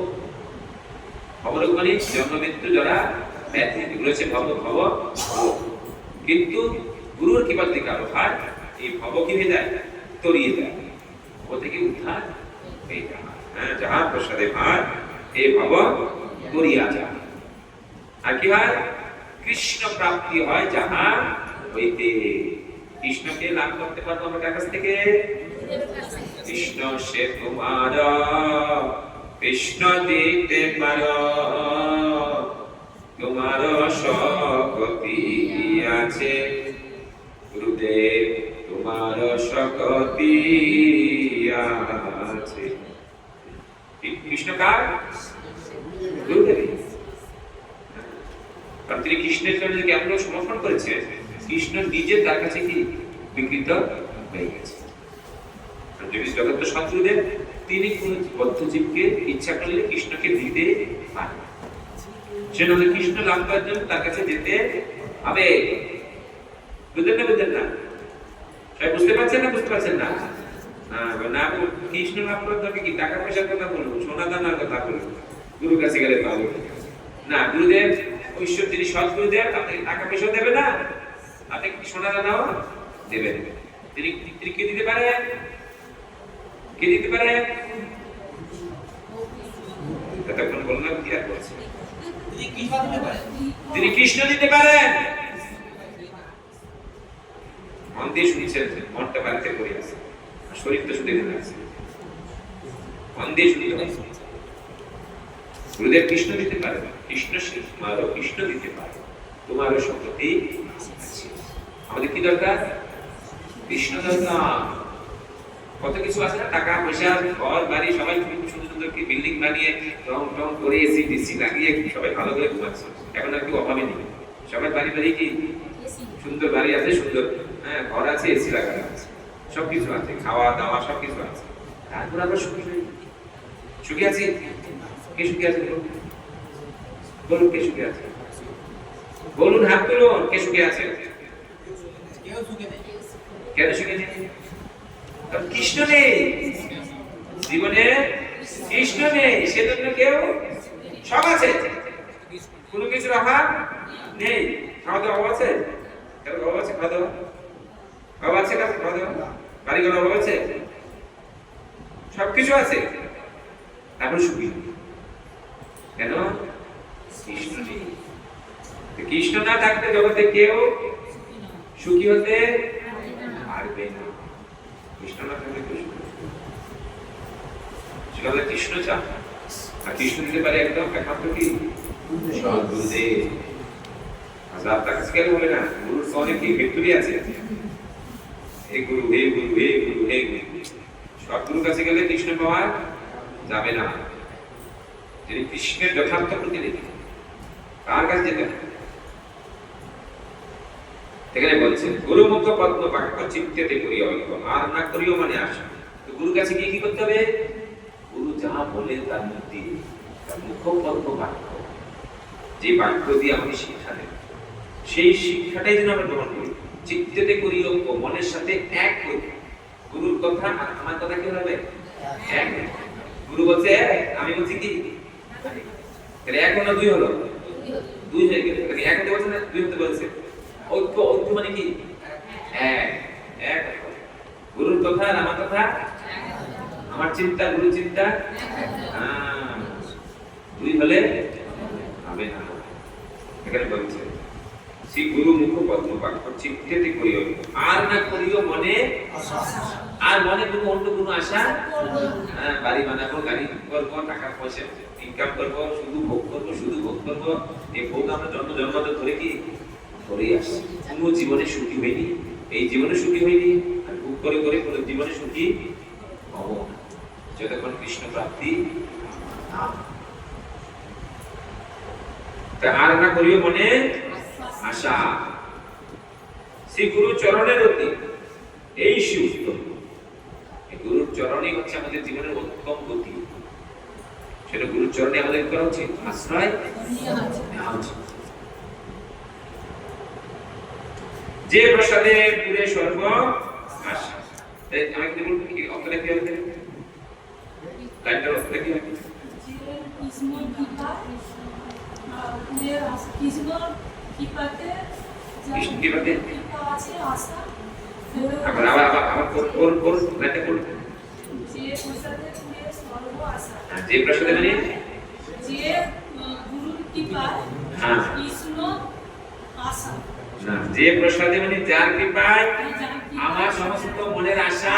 ভবরোগ মানে জন্ম মৃত্যু জরা ব্যাধি, এগুলো হচ্ছে ভব ভব রোগ। কিন্তু গুরুর কৃপা থেকে আরো হয় এই ভব কি হয়ে যায়? তরিয়ে যায়, ভব থেকে উদ্ধার হয়ে যায়। হ্যাঁ, যাহার প্রসাদে ভার এই ভব তরিয়া যায়। আর কি হয়? কৃষ্ণ প্রাপ্তি হয় যাহার হইতে। কৃষ্ণকে লাভ করতে পারবো আমরা কার কাছ থেকে? কৃষ্ণ সে তোমার, কৃষ্ণ দিতে পার, তোমার শক্তি আছে গুরুদেব, তোমার শক্তি আছে। কৃষ্ণ কার? গুরুদেব। কারণ তিনি কৃষ্ণের জন্য কেমন সমর্পণ করেছে, কৃষ্ণ নিজে তার কাছে কি বিকৃত হয়ে গেছে। যদি জগৎ শত্রুদেব, তিনি কোন বদ্ধ জীবকে ইচ্ছা করলে কৃষ্ণকে দিতে পারেন। সেজন্য কৃষ্ণ লাভ করার জন্য তার কাছে যেতে হবে। বুঝলেন না? বুঝলেন না? সবাই বুঝতে পারছেন না? বুঝতে পারছেন না? না, কৃষ্ণ লাভ করার দরকার কি? টাকা পয়সার কথা বলবো, সোনা দানার কথা বলবো, গুরুর কাছে গেলে পাবো না। গুরুদেব ঈশ্বর, তিনি সৎ গুরুদেব, আপনাকে টাকা পয়সা দেবে না, আপনাকে সোনা দানাও দেবেন। তিনি কে দিতে পারেন? কে দিতে পারেন? তখন বললাম কি আর বলছে, তিনি কৃষ্ণ দিতে পারেন। মন দিয়ে শুনছেন, মনটা বাড়িতে পড়ে আছে, শরীর তো শুধু এখানে আছে। মন দিয়ে শুনতে হবে। গুরুদেব কৃষ্ণ দিতে পারে, কৃষ্ণ তোমারও কৃষ্ণ দিতে পারে, তোমারও শক্তি আছে। আমাদের কি দরকার? কৃষ্ণ দরকার। কত কিছু আছে না, টাকা পয়সা, ঘর বাড়ি, সবাই সুন্দর সুন্দর কি বিল্ডিং বানিয়ে রং টং করে এসি ডিসি লাগিয়ে সবাই ভালো করে ঘুমাচ্ছে। এখন আর কেউ অভাবে নেই, সবাই বাড়ি বাড়ি কি সুন্দর বাড়ি আছে, সুন্দর হ্যাঁ ঘর আছে, এসি লাগানো আছে, সবকিছু আছে, খাওয়া দাওয়া সবকিছু আছে। তারপর আমরা সুখী হই, সুখী আছি? কে সুখী আছে বলুন? বলুন কে সুখী আছে? বলুন, হাত তুলুন, কে সুখী আছে? কেউ সুখে নেই। কেন সুখী নেই? কারণ কৃষ্ণ নেই জীবনে, কৃষ্ণ নেই, সেজন্য কেউ সব আছে, কোনো কিছুর অভাব নেই। খাওয়া দাওয়া অভাব আছে? কেন অভাব আছে? খাওয়া দাওয়া অভাব আছে? কেন খাওয়া দাওয়া? বাড়ি ঘর অভাব আছে? সবকিছু আছে, এখন সুখী কেন? কৃষ্ণ নেই। কৃষ্ণ না থাকলে জগতে কেউ সুখী হতে পারবে না। কৃষ্ণ না থাকলে কেউ সুখী হতে পারবে না। সেটা কৃষ্ণ চান, আর কৃষ্ণ দিতে পারে একদম একান্ত কি সদ্গুরুদেব। হাজার টাকা গেলে বলে না, গুরুর তো অনেক ভিক্টোরি আছে, হে গুরু হে গুরু হে গুরু হে গুরু। সদ্গুরুর কাছে গেলে কৃষ্ণ পাওয়া যাবে না। যিনি কৃষ্ণের যথার্থ প্রতিনিধি, তার কাছে যেতে হবে। এখানে বলছেন গুরুমুখ পদ্ম বাক্য চিত্তেতে করিও, আর না করিও মানে আশা। তো গুরুর কাছে গিয়ে কি করতে হবে? গুরু যা বলে তার মধ্যে তার মুখ পদ্ম বাক্য, যে বাক্য দিয়ে আমি শিক্ষা দেব, সেই শিক্ষাটাই যেন আমরা গ্রহণ করি। চিত্তেতে করিও, মনের সাথে এক করি। গুরুর কথা আর আমার কথা কি হবে? এক। গুরু বলছে এক, আমি বলছি কি তাহলে এক হলো, দুই হলো, দুই হয়ে গেল। এক হতে বলছে না, দুই হতে বলছে। ঐক্য, ঐক্য মানে কি? এক, এক। গুরুর কথা আর আমার কথা, আমার চিন্তা গুরু চিন্তা, দুই হলে হবে না। এখানে বলছে শ্রী গুরু মুখ পদ্ম বাক্য চিত্তেতে করিও, আর না করিও মনে আর মনে কোনো অন্য কোনো আশা। বাড়ি বানাবো, গাড়ি করবো, টাকা পয়সা ইনকাম করবো, শুধু ভোগ করবো, শুধু ভোগ করবো। এই ভোগ আমরা জন্ম জন্মান্তর ধরে কি করেই আসছি। কোনো জীবনে সুখী হয়নি, এই জীবনে সুখী হয়নি, আর ভোগ করে করে কোনো জীবনে সুখী হব না যতক্ষণ কৃষ্ণ প্রাপ্তি না। আর না করিও মনে আশা, শ্রী গুরু চরণের অতি এই সুস্থ। গুরুর চরণই হচ্ছে আমাদের জীবনের উত্তম গতি। সেটা গুরুর চরণে আমাদের করা উচিত, আশ্রয় নেওয়া উচিত। যে প্রসাদে পুরে সর্ব আশা। আমি কি বলবো, কি অন্তরে কি হবে? লাইনটার অন্তরে কি হবে? কৃষ্ণ কৃপাতে আবার আবার আবার কোন লাইনটা করুন। যে প্রসাদে মানে যে গুরুর কৃপায় কৃষ্ণ আশা, না, যে প্রসাদে মানে যার কৃপায় আমার সমস্ত মনের আশা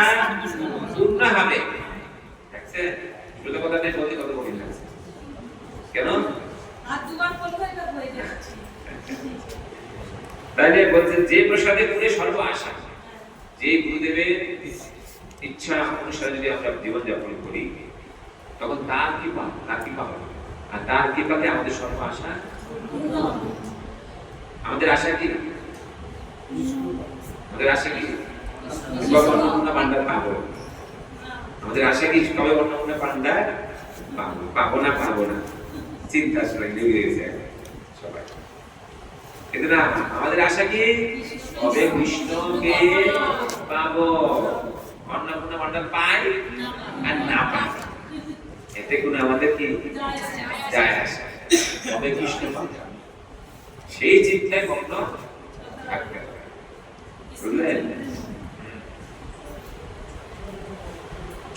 পূর্ণ হবে। দেখছেন শুধু কথা নেই, বলতে কত কঠিন লাগছে কেন? আর দুবার বলবো এটা হয়ে যাচ্ছে। তাইলে বলছেন যে প্রসাদে পুরে সর্ব আশা, যে গুরুদেবের ইচ্ছা অনুসারে যদি আমরা জীবন যাপন করি, তখন তার কৃপা হবে। আর তার কৃপাতে আমাদের সর্ব আশা। আমাদের আশা কি? আমাদের আশা কি? কবে পান্ডার পাবো? আমাদের আশা কি কবে বর্ণমূল্য পান্ডার পাবো? পাবো না পাবো না চিন্তা আসলে লেগে গেছে সবাই। কিন্তু না, আমাদের আশা কি কবে কৃষ্ণকে পাবো। অন্নপূর্ণা পান্ডার পাই আর না পাই, এতে কোনো আমাদের কি যায় আসে? কবে কৃষ্ণ পাবো সেই চিন্তায় মগ্ন থাকতে হবে, বুঝলেন?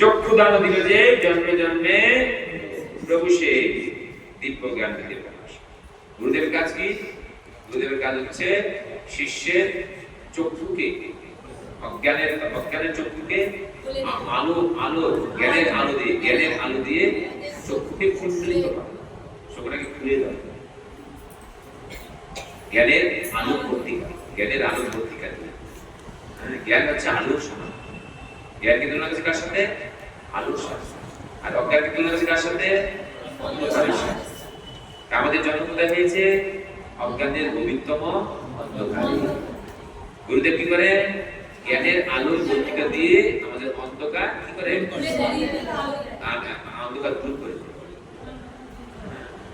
চক্ষুদান দিল যে জন্মে জন্মে প্রভু সে দিব্য জ্ঞান দিতে প্রকাশ। গুরুদেবের কাজ কি? গুরুদেবের কাজ হচ্ছে শিষ্যের চক্ষুকে, অজ্ঞানের চক্ষুকে জ্ঞানের আলো দিয়ে চক্ষুকে কুণ্ডলিত করা, চক্ষুটাকে খুলে দেওয়া। জ্ঞানের আলো ভর্তি করে, জ্ঞানের আলো ভর্তি করে। জ্ঞান হচ্ছে আলোর সমান। জ্ঞানকে তুলনা করছে কার সাথে? আলোর সাথে। আর অজ্ঞানকে তুলনা করছে কার সাথে? অন্ধকারের সাথে। আমাদের জন্ম কোথায় হয়েছে? অজ্ঞানের গভীরতম অন্ধকারে। গুরুদেব কি করে? জ্ঞানের আলোর বর্তিকা দিয়ে আমাদের অন্ধকার কি করে? অন্ধকার দূর করে দেয়।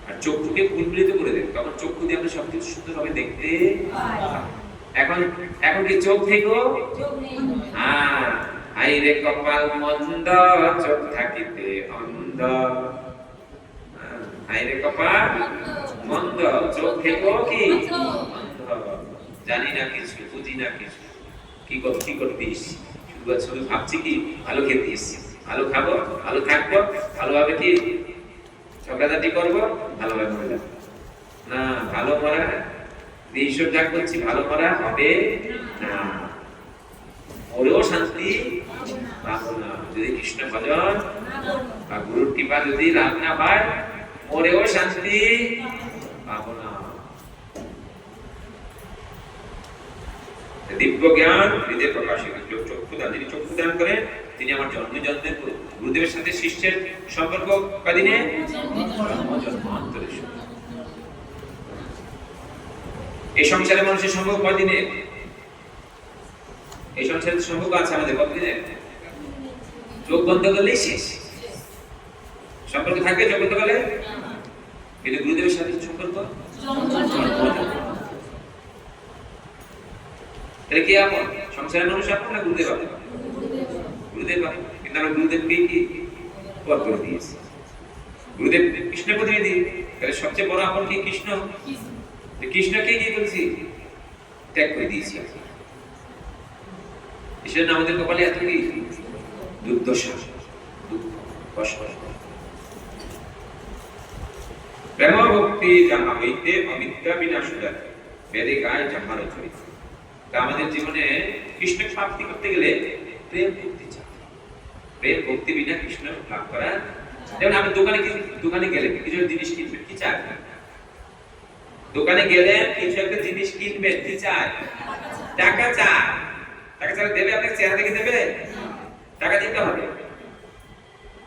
আর চক্ষুকে উন্মীলিত করে দেয়, তখন চক্ষু দিয়ে আমরা সবকিছু সুন্দরভাবে দেখতে পাই। এখন কি চোখ থেকো? হাই রে কপাল মন্দ, চোখ থাকিতে অন্ধ। হাই রে কপাল মন্দ, চোখ থেকো কি অন্ধ। জানি না কিছু, বুঝি না কিছু, কি করতে এসছি, শুধু ভাবছি কি ভালো খেতে এসছি, ভালো খাবো, ভালো থাকবো, ভালোভাবে কি ঝগড়াঝাটি করবো, ভালোভাবে মরে যাবো। না, ভালো মরা এইসব যা করছি ভালো মরা হবে না। মরেও শান্তি পাবো না যদি কৃষ্ণ ভজন বা গুরুর কৃপা যদি লাভ না পায়, মরেও শান্তি পাবো না। দিব্য জ্ঞান হৃদয়ে প্রকাশিত। চক্ষুদান, যিনি চক্ষুদান করেন তিনি আমার জন্মের গুরুদেবের সাথে শিষ্যের সম্পর্ক কদিনে? জন্মান্তরের। এই সংসারে মানুষের সম্পর্ক কদিনে? এই সংসারের সম্পর্ক আছে আমাদের কতদিনে? চোখ বন্ধ করলেই শেষ। সম্পর্ক থাকবে চোখ বন্ধ করলে? কিন্তু গুরুদেবের সাথে সম্পর্ক তাহলে কি আপন? সংসারের মানুষ আপন না গুরুদেব আপন? গুরুদেব আপন। কিন্তু আমরা গুরুদেবকে কি পর করে দিয়েছি? গুরুদেব কৃষ্ণ প্রতিনিধি, তাহলে সবচেয়ে বড় আপন কি? কৃষ্ণ। কৃষ্ণকে কি বলছি? ত্যাগ করে দিয়েছি। ঈশ্বরের আমাদের কপালে এত কি দুর্দশা, দুঃখ, কষ্ট। প্রেম ভক্তি যাহা হইতে অবিদ্যা বিনাশোদা, বেদে গায় যাহার চরিত। তা আমাদের জীবনে কৃষ্ণ প্রাপ্তি করতে গেলে প্রেম ভক্তি চাই। প্রেম ভক্তি বিনা কৃষ্ণ লাভ করা। যেমন আপনি দোকানে গেলেন কিছু জিনিস কিনবেন, কি চাই? দোকানে গেলেন কিছু একটা জিনিস কিনবেন, কি চাই? টাকা চাই। টাকা ছাড়া দেবে? আপনাকে চেহারা দেখে দেবে? টাকা দিতে হবে।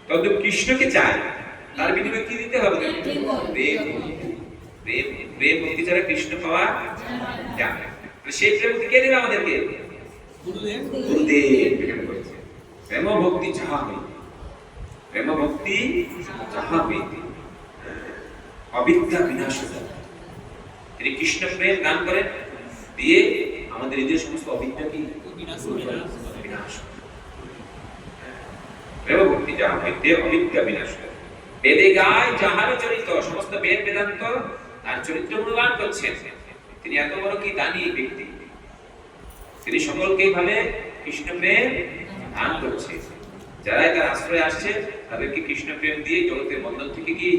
তবে কৃষ্ণকে চাই, তার বিনিময়ে কি দিতে হবে? প্রেম ভক্তি ছাড়া কৃষ্ণ পাওয়া যায় না। সেই প্রেম ভক্তি কে দেবে আমাদেরকে? গুরুদেব এখানে বলছে প্রেম ভক্তি যাহা হইতে, প্রেম ভক্তি যাহা হইতে অবিদ্যা বিনাশোদা। তিনি কৃষ্ণ প্রেম দান করেন, দিয়ে আমাদের হৃদয়ের সমস্ত অবিদ্যা কি বিনাশ। প্রেম ভক্তি যাহা হইতে অবিদ্যা বিনাশোদা। বেদে গায় যাহার চরিত, সমস্ত বেদ বেদান্ত তার চরিত্র গুণগান করছেন। তিনি এত বড় কি দানী ব্যক্তি, তিনি সকলকে ভাবে কৃষ্ণ প্রেম দান করছে। যারাই তার আশ্রয়ে আসছে তাদেরকে কৃষ্ণ প্রেম দিয়ে জগতের বন্ধন থেকে কি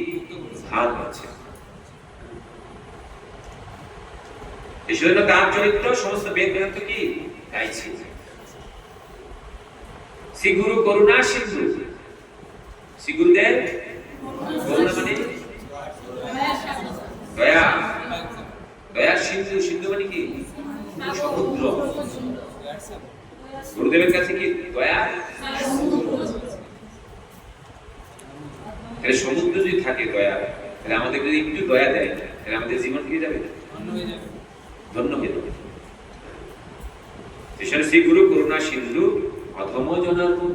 হাত পাচ্ছে। এই জন্য তার চরিত্র সমস্ত বেদ বেদান্ত কি গাইছে। শ্রী গুরু করুণা সিন্ধু। শ্রী গুরুদেব করুণা মানে দয়া, দয়ার সিন্ধু। সিন্ধু মানে কি? সমুদ্র। গুরুদেবের কাছে কি দয়া? সমুদ্র যদি থাকে দয়া, তাহলে আমাদের যদি একটু দয়া দেয় তাহলে আমাদের জীবন কি যাবে? ধন্য হয়ে যাবে। শ্রী গুরু করুণা সিন্ধু অধম জনার্দন।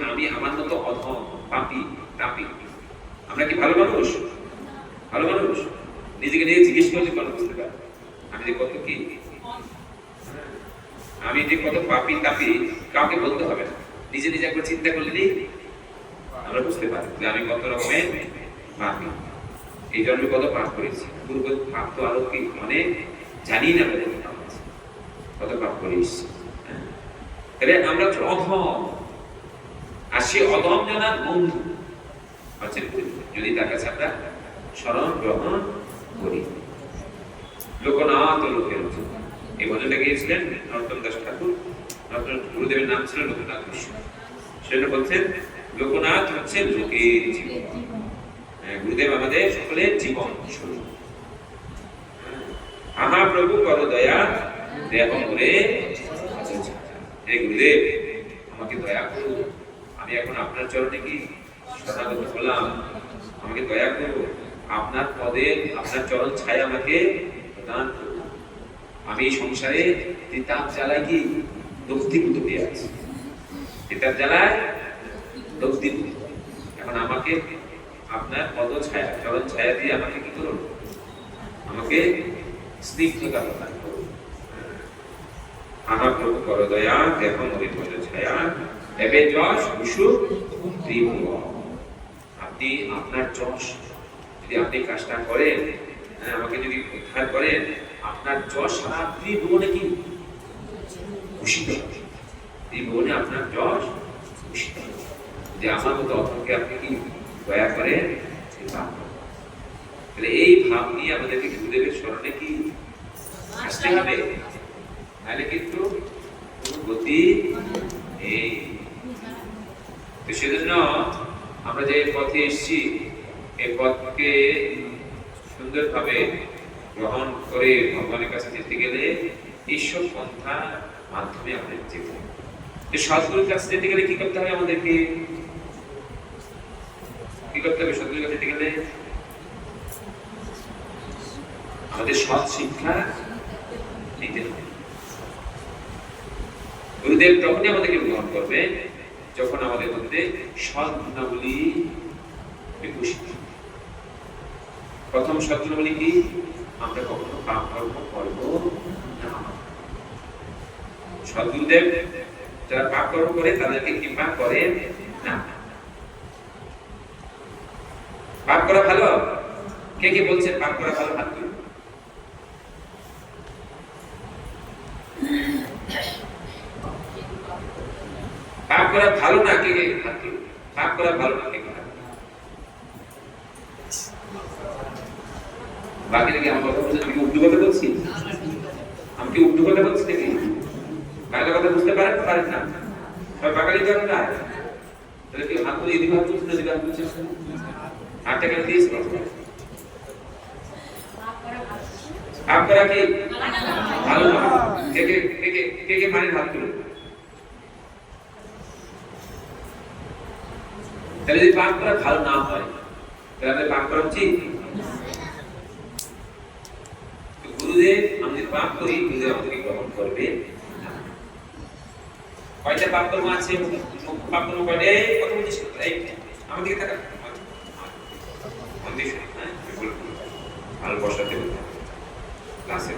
আমি আমার মতো অধম, পাপী, তাপী। আমরা কি ভালো মানুষ? ভালো মানুষ? নিজেকে নিজে জিজ্ঞেস করলে ভালো বুঝতে পারে আমি যে কত কি, আমি যে কত পাপী তাপী কাউকে বলতে হবে না। নিজে নিজে একবার চিন্তা করলেই আমরা বুঝতে পারি যে আমি কত রকমের পাপী, এই জন্মে কত পাপ করেছি। পূর্ব পাপ তো আরো কি মানে জানি না কত পাপ করেছি। তাহলে আমরা অধম, আর সে অধম জানার বন্ধু হচ্ছে যদি তার কাছে আমরা শরণ গ্রহণ করি। লোকনাথ লোকের এই ভজনটা গিয়েছিলেন নরোত্তম দাস ঠাকুর। গুরুদেবের নাম ছিল লোকনাথ মিশ্র। সেটা বলছেন লোকনাথ হচ্ছে লোকের জীবন। গুরুদেব আমাদের সকলের জীবন স্বরূপ। আহা প্রভু কর দয়া দেহ করে গুরুদেব আমাকে দয়া করুন, আমি এখন আপনার চরণে কি শরণাগত হলাম, আমাকে দয়া করুন, আপনার পদে আপনার চরণ ছায়া আমাকে প্রদান করুন। আমি এই সংসারে তিতাব জ্বালায় কি দগ্ধীভূত হয়ে আছি, তিতাব জ্বালায় দগ্ধীভূত। এখন আমাকে আপনার পদ ছায়া চরণ ছায়া দিয়ে আমাকে কি করুন, আমাকে স্নিগ্ধতা প্রদান করুন। আমার প্রভু কর দয়া, দেখো মোরে পদ ছায়া, এবে যশ কুসুম ত্রিভুব। আপনি আপনার যশ যদি আপনি কাজটা করেন, আমাকে যদি উদ্ধার করেন, আপনার যশ সারা ত্রিভুবনে কি ভূষিত, ত্রিভুবনে আপনার যশ ভূষিত। যে আমার মতো অর্থকে আপনি কি দয়া করেন, তাহলে এই ভাব নিয়ে আমাদেরকে গুরুদেবের স্মরণে কি আসতে হবে, তাহলে কিন্তু কোনো গতি নেই। তো সেজন্য আমরা যে পথে এসেছি, এই পথকে সুন্দরভাবে গ্রহণ করে ভগবানের কাছে যেতে গেলে ঈশ্বর পন্থার মাধ্যমে আমাদের যেতে হবে। সদ্গুরুর কাছে যেতে গেলে কি করতে হবে, আমাদেরকে কি করতে হবে? সদ্গুরুর কাছে যেতে গেলে আমাদের সৎ শিক্ষা নিতে হবে। গুরুদেব তখনই আমাদেরকে গ্রহণ করবে যখন আমাদের মধ্যে সৎ গুণাবলী বিকশিত। প্রথম সৎ গুণাবলী কি? আমরা কখনো পাপ কর্ম করব না। সৎ গুরুদেব যারা পাপ কর্ম করে তাদেরকে কৃপা করেন না। পাপ করা ভালো? কে কে বলছেন পাপ করা ভালো? হাত তুলুন। পাপ করা ভালো না? কে কে হাত তুলুন। পাপ করা ভালো না? কে কে? বাকি নাকি আমার কথা বলছেন? আমি কি উর্দু কথা বলছি? আমি কি উর্দু কথা বলছি নাকি? বাংলা কথা বুঝতে পারেন না? সব বাঙালি তো আমরা। তাহলে কি হাত তুলে এদিকে হাত তুলছেন না এদিকে হাত তুলছেন? হাতটা কেন দিয়েছে? পাপ করা কি ভালো না? কে কে কে কে কে কে মানে হাত তুলুন। তাহলে যদি পাপ করা ভালো না হয় তাহলে পাপ করা উচিত? গুরুদেব আমাদের পাপ করি, গুরুদেব আমাদেরকে গ্রহণ করবে। কয়টা পাপ কর্ম আছে? পাপ কর্ম কয়টা? কথা বলছিস আমাদেরকে টাকা ভালো বসাতে বলতে ক্লাসে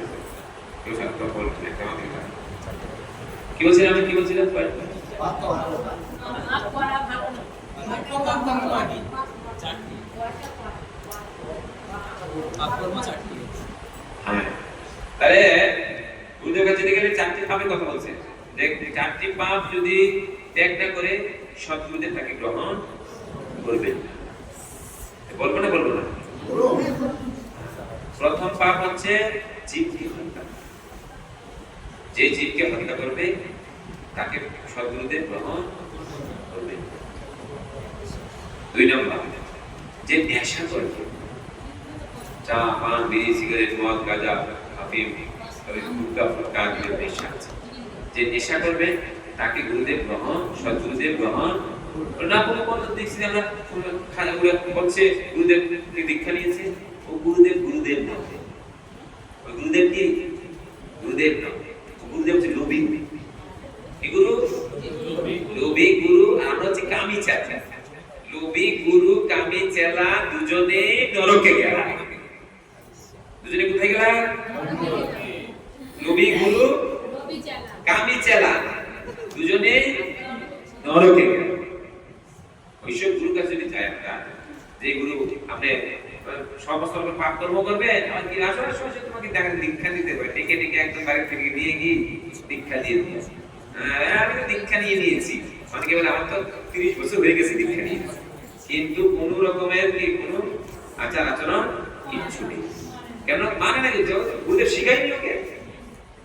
কেউ ছাত্র বলছেন একটা আমাদের কি বলছিলাম আমি? কি বলছিলাম? তাহলে গুরুদেব কাছে যেতে গেলে চারটি পাপের কথা বলছেন। চারটি পাপ যদি ত্যাগ না করে সৎগুরুদেব তাকে গ্রহণ করবেন। বলবো না? বলবো না? প্রথম পাপ হচ্ছে জীবকে হত্যা। যে জীবকে হত্যা করবে তাকে সৎগুরুদেব গ্রহণ করবে। 2 নম্বর, যে নেশা করবে, চা, পান, বিড়ি, সিগারেট, মদ, গাঁজা, আফিম, গুটখা, ফুটকা, নেশা আছে, যে নেশা করবে তাকে গুরুদেব গ্রহণ, সৎগুরুদেব গ্রহণ না। কোনো কোনো দেখছি আমরা খাজা বলছে গুরুদেব দীক্ষা নিয়েছে, ও গুরুদেব নয়। ওই গুরুদেব কি? গুরুদেব নয়, গুরুদেব হচ্ছে লোভী। কি গুরু? লোভী গুরু। আমরা হচ্ছে কামি চেলা। লোভী গুরু কামি চেলা দুজনে নরকে গেল। দুজনে কোথায় গেল? লোভী গুরু কামি চেলা দুজনে নরকে গেল। ওইসব গুরুর কাছে যদি যায় আমরা, যে গুরু আপনি সমস্ত পাপ কর্ম করবে, আমার কি আসলে সরাসরি তোমাকে দীক্ষা দিতে হবে, ডেকে ডেকে একদম বাড়ি থেকে নিয়ে গিয়ে দীক্ষা দিয়ে দিয়েছি। আমি তো দীক্ষা নিয়ে নিয়েছি, অনেকে বলে আমার তো 30 বছর হয়ে গেছে দীক্ষা নিয়ে, কিন্তু কোন রকমের কি কোনো আচার আচরণ কিচ্ছু নেই। কেন মানে না? গুরুদেব শিখাইনি ওকে।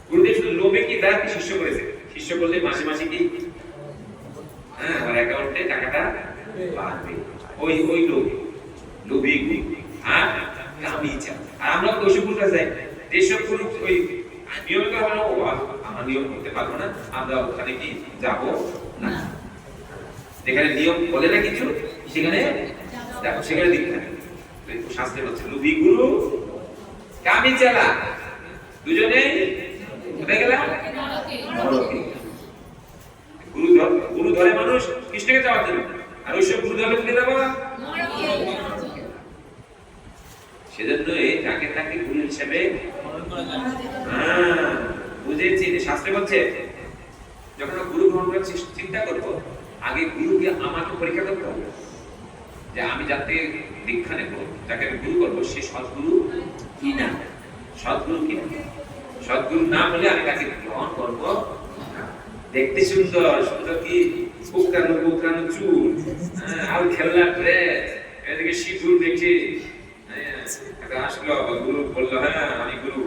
গুরুদেব শুধু লোভে কি দ্বারা কি শিষ্য করেছে, শিষ্য করলে মাসে মাসে কি আমার অ্যাকাউন্টে টাকাটা বাড়বে। ওই লোভী গুরু আর কামি চা। আর আমরা ওইসব গুরুর কাছে যাই, যেসব গুরু ওই নিয়মিত হলো আমরা নিয়ম করতে পারবো না, আমরা ওখানে কি যাব না। যেখানে নিয়ম বলে না কিছু সেখানে দেখো, সেখানে দীক্ষা নেই। শাস্ত্রে বলছে লুবি গুরু কামি চেলা দুজনে কোথায় গেলাম? নরকে। গুরু ধরে মানুষ কৃষ্ণকে যাওয়ার জন্য, আর ওইসব গুরু ধরে কোথায় যাবো? সেজন্যই তাকে তাকে গুরু হিসেবে বুঝেছি। শাস্ত্রে বলছে যখন গুরু গ্রহণ করার চিন্তা করবো, আগে গুরুকে আমাকে পরীক্ষা করতে হবে যে আমি যাতে দীক্ষা নেব, যাকে আমি গুরু করবো, সে সদ্গুরু কি না, সদ্গুরু কি না। সদ্গুরু না হলে আমি তাকে গ্রহণ করবো না। দেখতে সুন্দর সুন্দর কি কুকরানো চুল, আর খেলনা ড্রেস, এদিকে সিঁদুর দেখে আসলো, গুরু বললো হ্যাঁ আমি গুরু,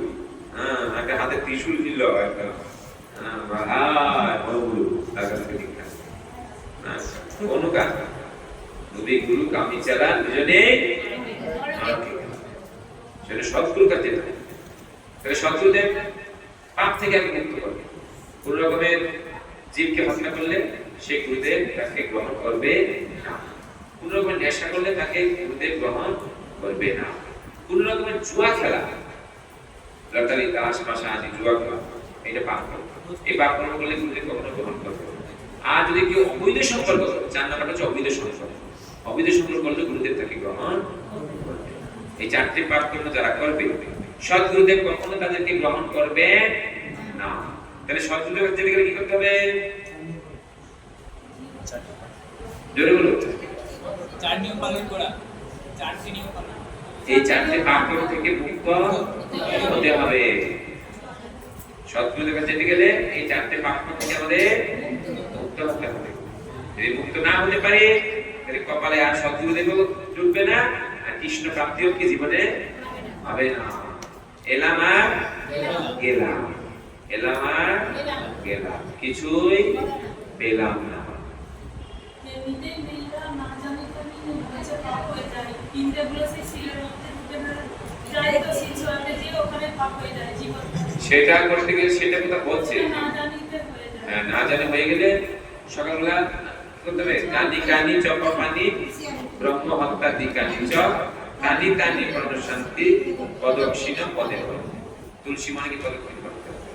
একটা হাতে ত্রিশূল দিল, একটা বড় গুরু, তার কাছ থেকে দীক্ষা কোন কাজ নবী গুরু কামি চালা দুজনে সেটা সৎগুরুর কাছে যেতে হবে। তাহলে সৎগুরুদেব পাপ থেকে আমি মুক্ত করবে। কোন রকমের জীবকে হত্যা করলে সে গুরুদেব তাকে গ্রহণ করবে না। কোন রকমের নেশা করলে তাকে গুরুদেব গ্রহণ করবে না। কোন রকমের জুয়া খেলা, লটারি তাস পাশা আদি জুয়া খেলা, এটা পাপ করবে। এই পাপ কর্ম করলে গুরুদেব কখনো গ্রহণ করবে। আর যদি কেউ অবৈধ সম্পর্ক, 4 নাম্বারটা হচ্ছে অবৈধ সম্পর্ক, অবৈধ সম্পর্ক করলে গুরুদেব তাকে গ্রহণ করবে। এই 4টি পাপ কর্ম যারা করবে, সৎ গুরুদেব কখনো তাদেরকে গ্রহণ করবে না। তাহলে সৎ গুরুদেবের যেতে গেলে কি করতে হবে? জোরে বলো। 4 নিয়ম পালন করা, 4টি নিয়ম পালন। এই 4টি পাপ কর্ম থেকে মুক্ত হতে হবে। সৎ গুরুদেবের যেতে গেলে এই 4টি পাপ কর্ম থেকে আমাদের মুক্ত হতে হবে। যদি মুক্ত না হতে পারে, তাহলে কপালে আর সৎ গুরুদেব জুটবে না, আর কৃষ্ণ প্রাপ্তিও কি জীবনে হবে না। এলাম আর গেলাম, এলাম আর গেলাম, কিছুই পেলাম না। এমনিতেই মেয়েরা না জানি তো নিচে পাপ হয়ে যায়, ইন্দ্রগুলো সেই শিলের মধ্যে ঢুকে যায়, তো শিলচরে যে ওখানে পাপ হয়ে যায় জীবন। সেটা করতে গেলে সেটা কথা বলছে, না জানিতে হয়ে যায়। হ্যাঁ, না জানে হয়ে গেলে সকালবেলা করতে হবে কানি কানি চপা পানি ব্রহ্ম হত্যা দি কানি চপ কানি কানি পরম শান্তি পদক্ষিণ পদে হয়। তুলসী মানে কি পদক্ষিণ করতে হবে।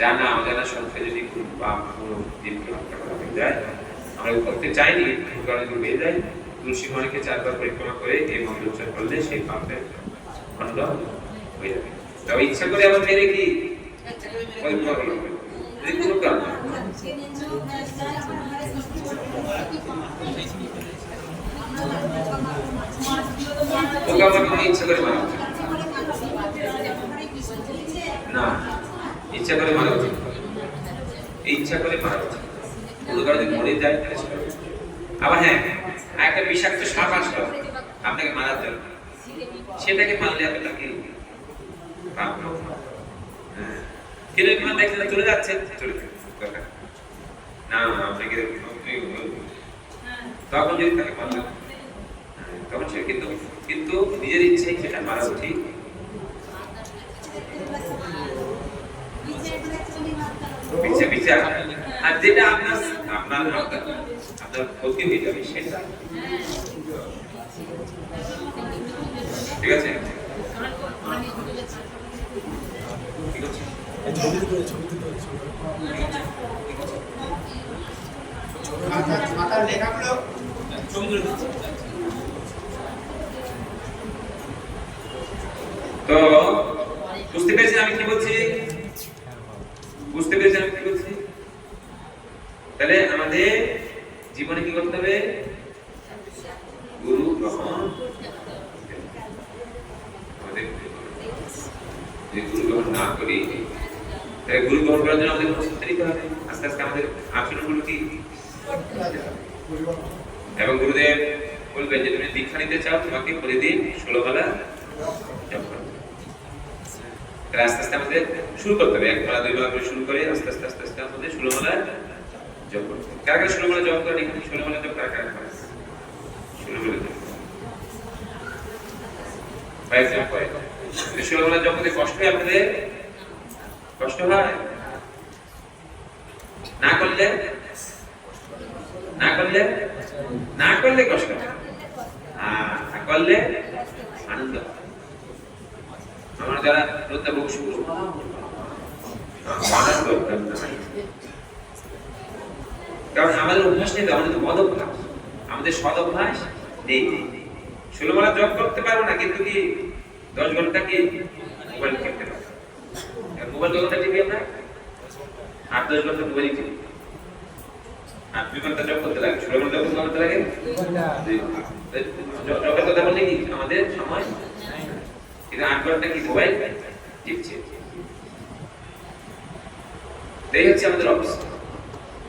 জানা অজানা সংখ্যা যদি কোনো পাপ কোনো জীবকে হত্যা করা হয়ে যায়, আমরা করতে চাইনি কারণ হয়ে যায়, তুলসী মাকে 4 বার পরিক্রমা করে এই মন্ত্র উচ্চারণ করলে সেই পাপের খণ্ড হয়ে যাবে। তবে ইচ্ছা করে আবার মেরে কি পরিক্রমা করতে হবে, যদি কোনো কারণ ইচ্ছা করে মারা উচিত না, ইচ্ছা করে মারা উচিত, ইচ্ছা করে মারা উচিত। কোনো কারণে মরে যায় আবার হ্যাঁ, একটা বিষাক্ত সাপ আসলো আপনাকে মারার জন্য, সেটাকে মারলে আপনি তাকে পাপ কিন্তু এখানে দেখলে চলে যাচ্ছে, চলে দরকার না আপনাকে তখন যদি তাকে মারলে তখন সে কিন্তু নিজের ইচ্ছাই সেটা মারা উচিত। বিচার আর যেটা আপনার ক্ষতি হয়ে যাবে সেটা ঠিক আছে। ঠিক আছে, তো বুঝতে পেরেছেন আমি কি বলছি? বুঝতে পেরেছেন আমি কি বলছি? তাহলে আমাদের জীবনে কি করতে হবে? গুরু গ্রহণ। যদি গুরু গ্রহণ না করি, তাহলে গুরু গ্রহণ করার জন্য আমাদের প্রস্তুতি নিতে হবে। আস্তে আস্তে আমাদের আচরণগুলো কি, এবং গুরুদেব বলবেন যে তুমি দীক্ষা নিতে চাও, তোমাকে প্রতিদিন 16 বেলা জপ করতে হবে। তাহলে আস্তে আস্তে আমাদের শুরু করতে হবে, 1 বেলা 2 বেলা করে শুরু করে আস্তে আস্তে আস্তে আস্তে আমাদের 16 বেলা জপ করতে হবে। কারা 16 বেলা জপ করেন? 16 বেলা জপ কারা করে? 16 বেলা জপ ভাই জপ করে। 16 বেলা জপ করতে কষ্ট হয় আপনাদের? কষ্ট হয়? না করলে না করলে না করলে কষ্ট, না করলে আনন্দ। আমরা যারা প্রত্যাবক শুরু কারণ আমাদের অভ্যাস নেই, আমাদের বদ অভ্যাস, আমাদের সদ অভ্যাস নেই। 16 বেলা জব করতে পারবো না, কিন্তু কি 10 ঘন্টা কি মোবাইল খেলতে পারবো। মোবাইল কতটা টিভি আমরা 8-10 ঘন্টা মোবাইল টিভি, 8 ঘন্টা জব করতে লাগে। 16 ঘন্টা জব করতে লাগে। জবের কথা বললে কি আমাদের সময়, কিন্তু 8 ঘন্টা কি মোবাইল টিপছে। এই হচ্ছে আমাদের অবস্থা।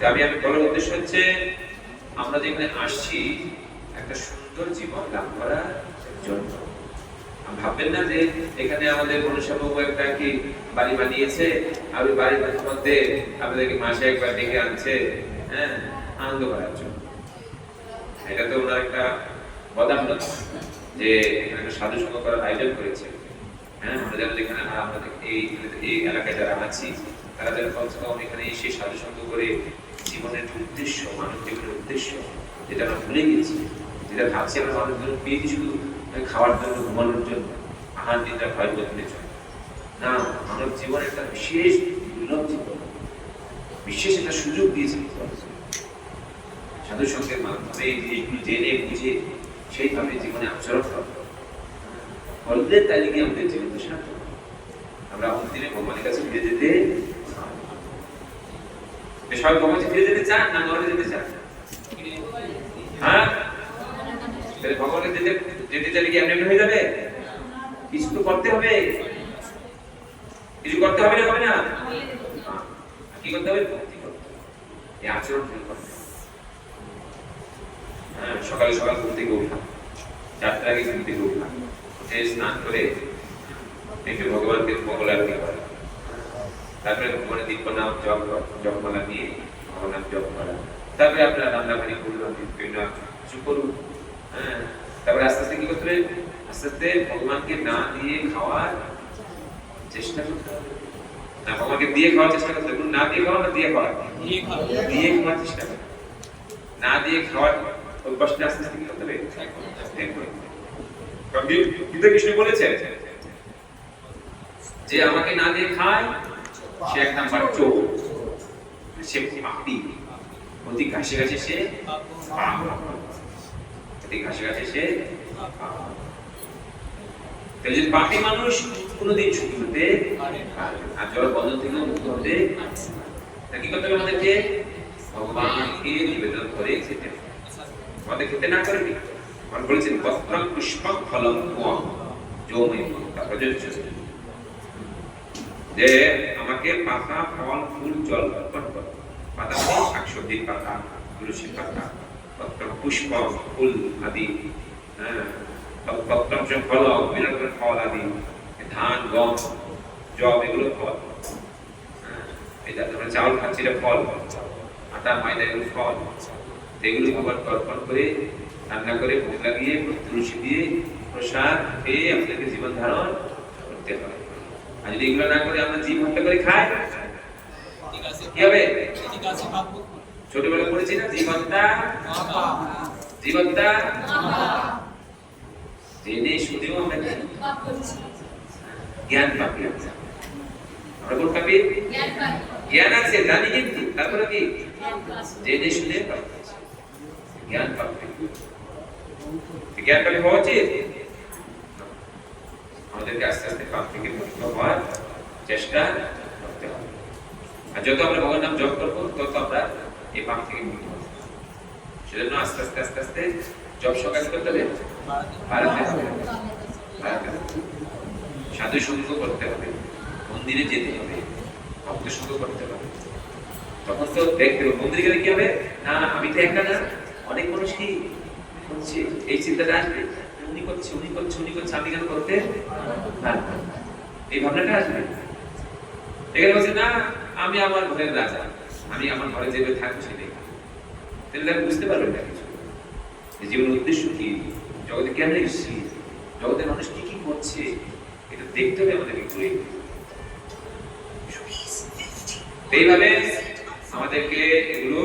আমি বলার উদ্দেশ্য হচ্ছে আমরা যেখানে আসছি একটা সুন্দর জীবন লাভ করার জন্য। ভাববেন না যে এখানে আমাদের মনুষ্যবাবু একটা কি বাড়ি বানিয়েছে আর ওই বাড়ির মধ্যে আপনাদেরকে মাসে একবার ডেকে আনছে, হ্যাঁ, আনন্দ করার জন্য। এটা তো ওনার একটা বদান্য যে এখানে একটা সাধু সঙ্গ করার আয়োজন করেছে। হ্যাঁ, আমরা যারা যেখানে আমরা এই এলাকায় যারা আছি তারা যেন কমসে কম এখানে এসে সাধু সঙ্গ করে জীবনের উদ্দেশ্য, মানব জীবনের উদ্দেশ্য যেটা আমরা ভুলে গেছি, যেটা ভাবছি আমরা মানব জীবন পেয়েছি শুধু খাওয়ার জন্য, ঘুমানোর জন্য, আহার নিদ্রা ভয় বদলের জন্য না। মানব জীবন একটা বিশেষ দুর্লভ জীবন, বিশেষ একটা সুযোগ দিয়েছে সাধু সঙ্গের মাধ্যমে এই জিনিসগুলো জেনে বুঝে সেইভাবে জীবনে আচরণ করলে তাই গিয়ে আমাদের জীবন সার্থক। আমরা অন্তিমে ভগবানের কাছে ফিরে যেতে, সবাই ভগবানের ফিরে যেতে চান না নরকে যেতে চান? হ্যাঁ, তাহলে ভগবানের যেতে চাইলে কি এমনি হয়ে যাবে? কিছু তো করতে হবে, কিছু করতে হবে না, হবে না? কি করতে হবে? ভক্তি করতে হবে, এই আচরণ করতে হবে। হ্যাঁ, সকালে সকাল ঘুম থেকে উঠলাম, 4টার আগে ঘুম থেকে উঠলাম, স্নান করে একটু ভগবানকে মঙ্গল আরতি করা, তারপরে ভগবানের দিব্য নাম জপমালা নিয়ে ভগবান জপ করা, তারপরে আপনার রান্না বাড়ি করলাম, কিছু করুন। হ্যাঁ, তারপরে আস্তে আস্তে কি করতে হবে? আস্তে আস্তে ভগবানকে না দিয়ে খাওয়ার চেষ্টা করতে হবে। না ভগবানকে দিয়ে খাওয়ার চেষ্টা করতে হবে, না দিয়ে খাওয়া, না দিয়ে খাওয়া, দিয়ে খাওয়ার চেষ্টা করতে, না দিয়ে খাওয়ার অভ্যাসটা আস্তে আস্তে কি করতে হবে? গীতা কৃষ্ণ বলেছে যে আমাকে না দিয়ে খায় সে এক নাম্বার চোর, সে পাপী, অতি ঘাসে ঘাসে সে পাপ, অতি ঘাসে ঘাসে সে পাপ। তাই যদি পাপী মানুষ কোনোদিন সুখী হতে পারে আর জড় বন্ধন থেকে মুক্ত হতে, তা কি করতে হবে? আমাদেরকে ভগবানকে নিবেদন করে খেতে হবে। আমাদের খেতে না করে কি ভগবান বলেছেন পত্রং পুষ্পং ফলং ত্বং যৌমে প্রযোজ্য, যে আমাকে পাতা, ফল, ফুল, জল অর্পণ করো। পাতা মানে শাকসবজির পাতা, তুলসীর পাতা, পত্র, পুষ্প, ফুল আদি, হ্যাঁ, পত্র ফল, বিভিন্ন রকমের ফল আদি, ধান, গম, জব, এগুলো ফল। এটা আমরা চাউল খাচ্ছি, এটা ফল, আটা, ময়দা, এগুলো ফল। এগুলো ভগবানকে অর্পণ করে রান্না করে ভোগ লাগিয়ে তুলসী দিয়ে প্রসাদ খেয়ে আমাদেরকে জীবন ধারণ করতে হবে। আর যদি এগুলো না করে আমরা জীব হত্যা করে খাই কি হবে? ছোটবেলা পড়েছি না, জীব হত্যা, জীব হত্যা জেনে শুনেও আমরা জ্ঞান পাপি। আমরা কোন পাপি? জ্ঞান আছে, জানি, কিন্তু তারপরে কি জেনে শুনে জ্ঞান পাপি। জ্ঞান পাপি হওয়া উচিত। আমাদেরকে আস্তে আস্তে পাপ থেকে মুক্ত হওয়ার চেষ্টা করতে হবে। আর যত আমরা ভগবানের নাম জপ করবো তত আমরা এই পাপ থেকে মুক্ত হব। সেজন্য আস্তে আস্তে আস্তে আস্তে জপ সকাল করতে হবে, সাধু সঙ্গ করতে হবে, মন্দিরে যেতে হবে, ভক্ত সঙ্গ করতে হবে। তখন তো দেখতে হবে মন্দিরে গেলে কি হবে? না আমি তো একা না, অনেক মানুষ কি করছে, এই চিন্তাটা আসবে, উনি করছে, উনি করছে, উনি করছে, আমি কেন করতে পারবো না, এই ভাবনাটা আসবে। এখানে বলছে না আমি আমার ঘরের রাজা, আমি আমার ঘরে যেভাবে থাকবো সেটাই, তাহলে বুঝতে পারবেন না কিছু জীবনের উদ্দেশ্য কি, জগতে কেন এসেছি, জগতের মানুষ কি কি করছে, এটা দেখতে হবে আমাদেরকে ঘুরে। এইভাবে আমাদেরকে এগুলো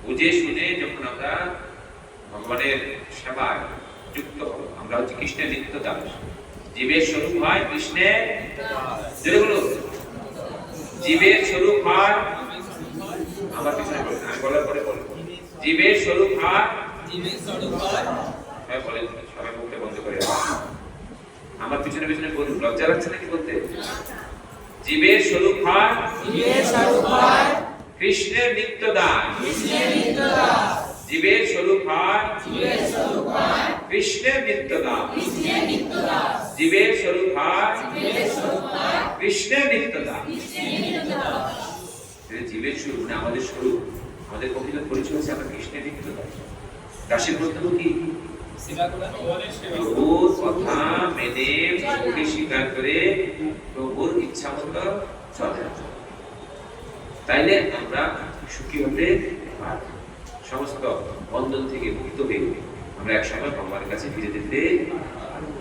বুঝে শুনে যখন আমরা ভগবানের সেবায় যুক্ত হব, আমরা হচ্ছে কৃষ্ণের নিত্য দাস। জীবের স্বরূপ হয় কৃষ্ণের, জোরে বলুন, জীবের স্বরূপ হয়, আমার পিছনে বলুন, আমি বলার পরে বলবো, জীবের স্বরূপ হয়, সবাই বলেন, সবাই মুখটা বন্ধ করে আমার পিছনে পিছনে বলুন, লজ্জা লাগছে নাকি বলতে? জীবের স্বরূপ হয় কৃষ্ণের নিত্য দাস, জীবের স্বরূপ হয় কৃষ্ণের নিত্য দাস, জীবের স্বরূপ হয় কৃষ্ণের নিত্য দাস। জীবের স্বরূপ মানে আমাদের স্বরূপ, আমাদের প্রকৃত পরিচয় হচ্ছে আমরা কৃষ্ণের নিত্য দাস। দাসের কর্তব্য কি? প্রভুর কথা মেনে, প্রভুকে স্বীকার করে প্রভুর ইচ্ছা মতো চলা, তাইলে আমরা সুখী হতে পারব। সমস্ত বন্ধন থেকে মুক্ত হয়ে আমরা একসময় ভগবানের কাছে ফিরে যেতে পারব।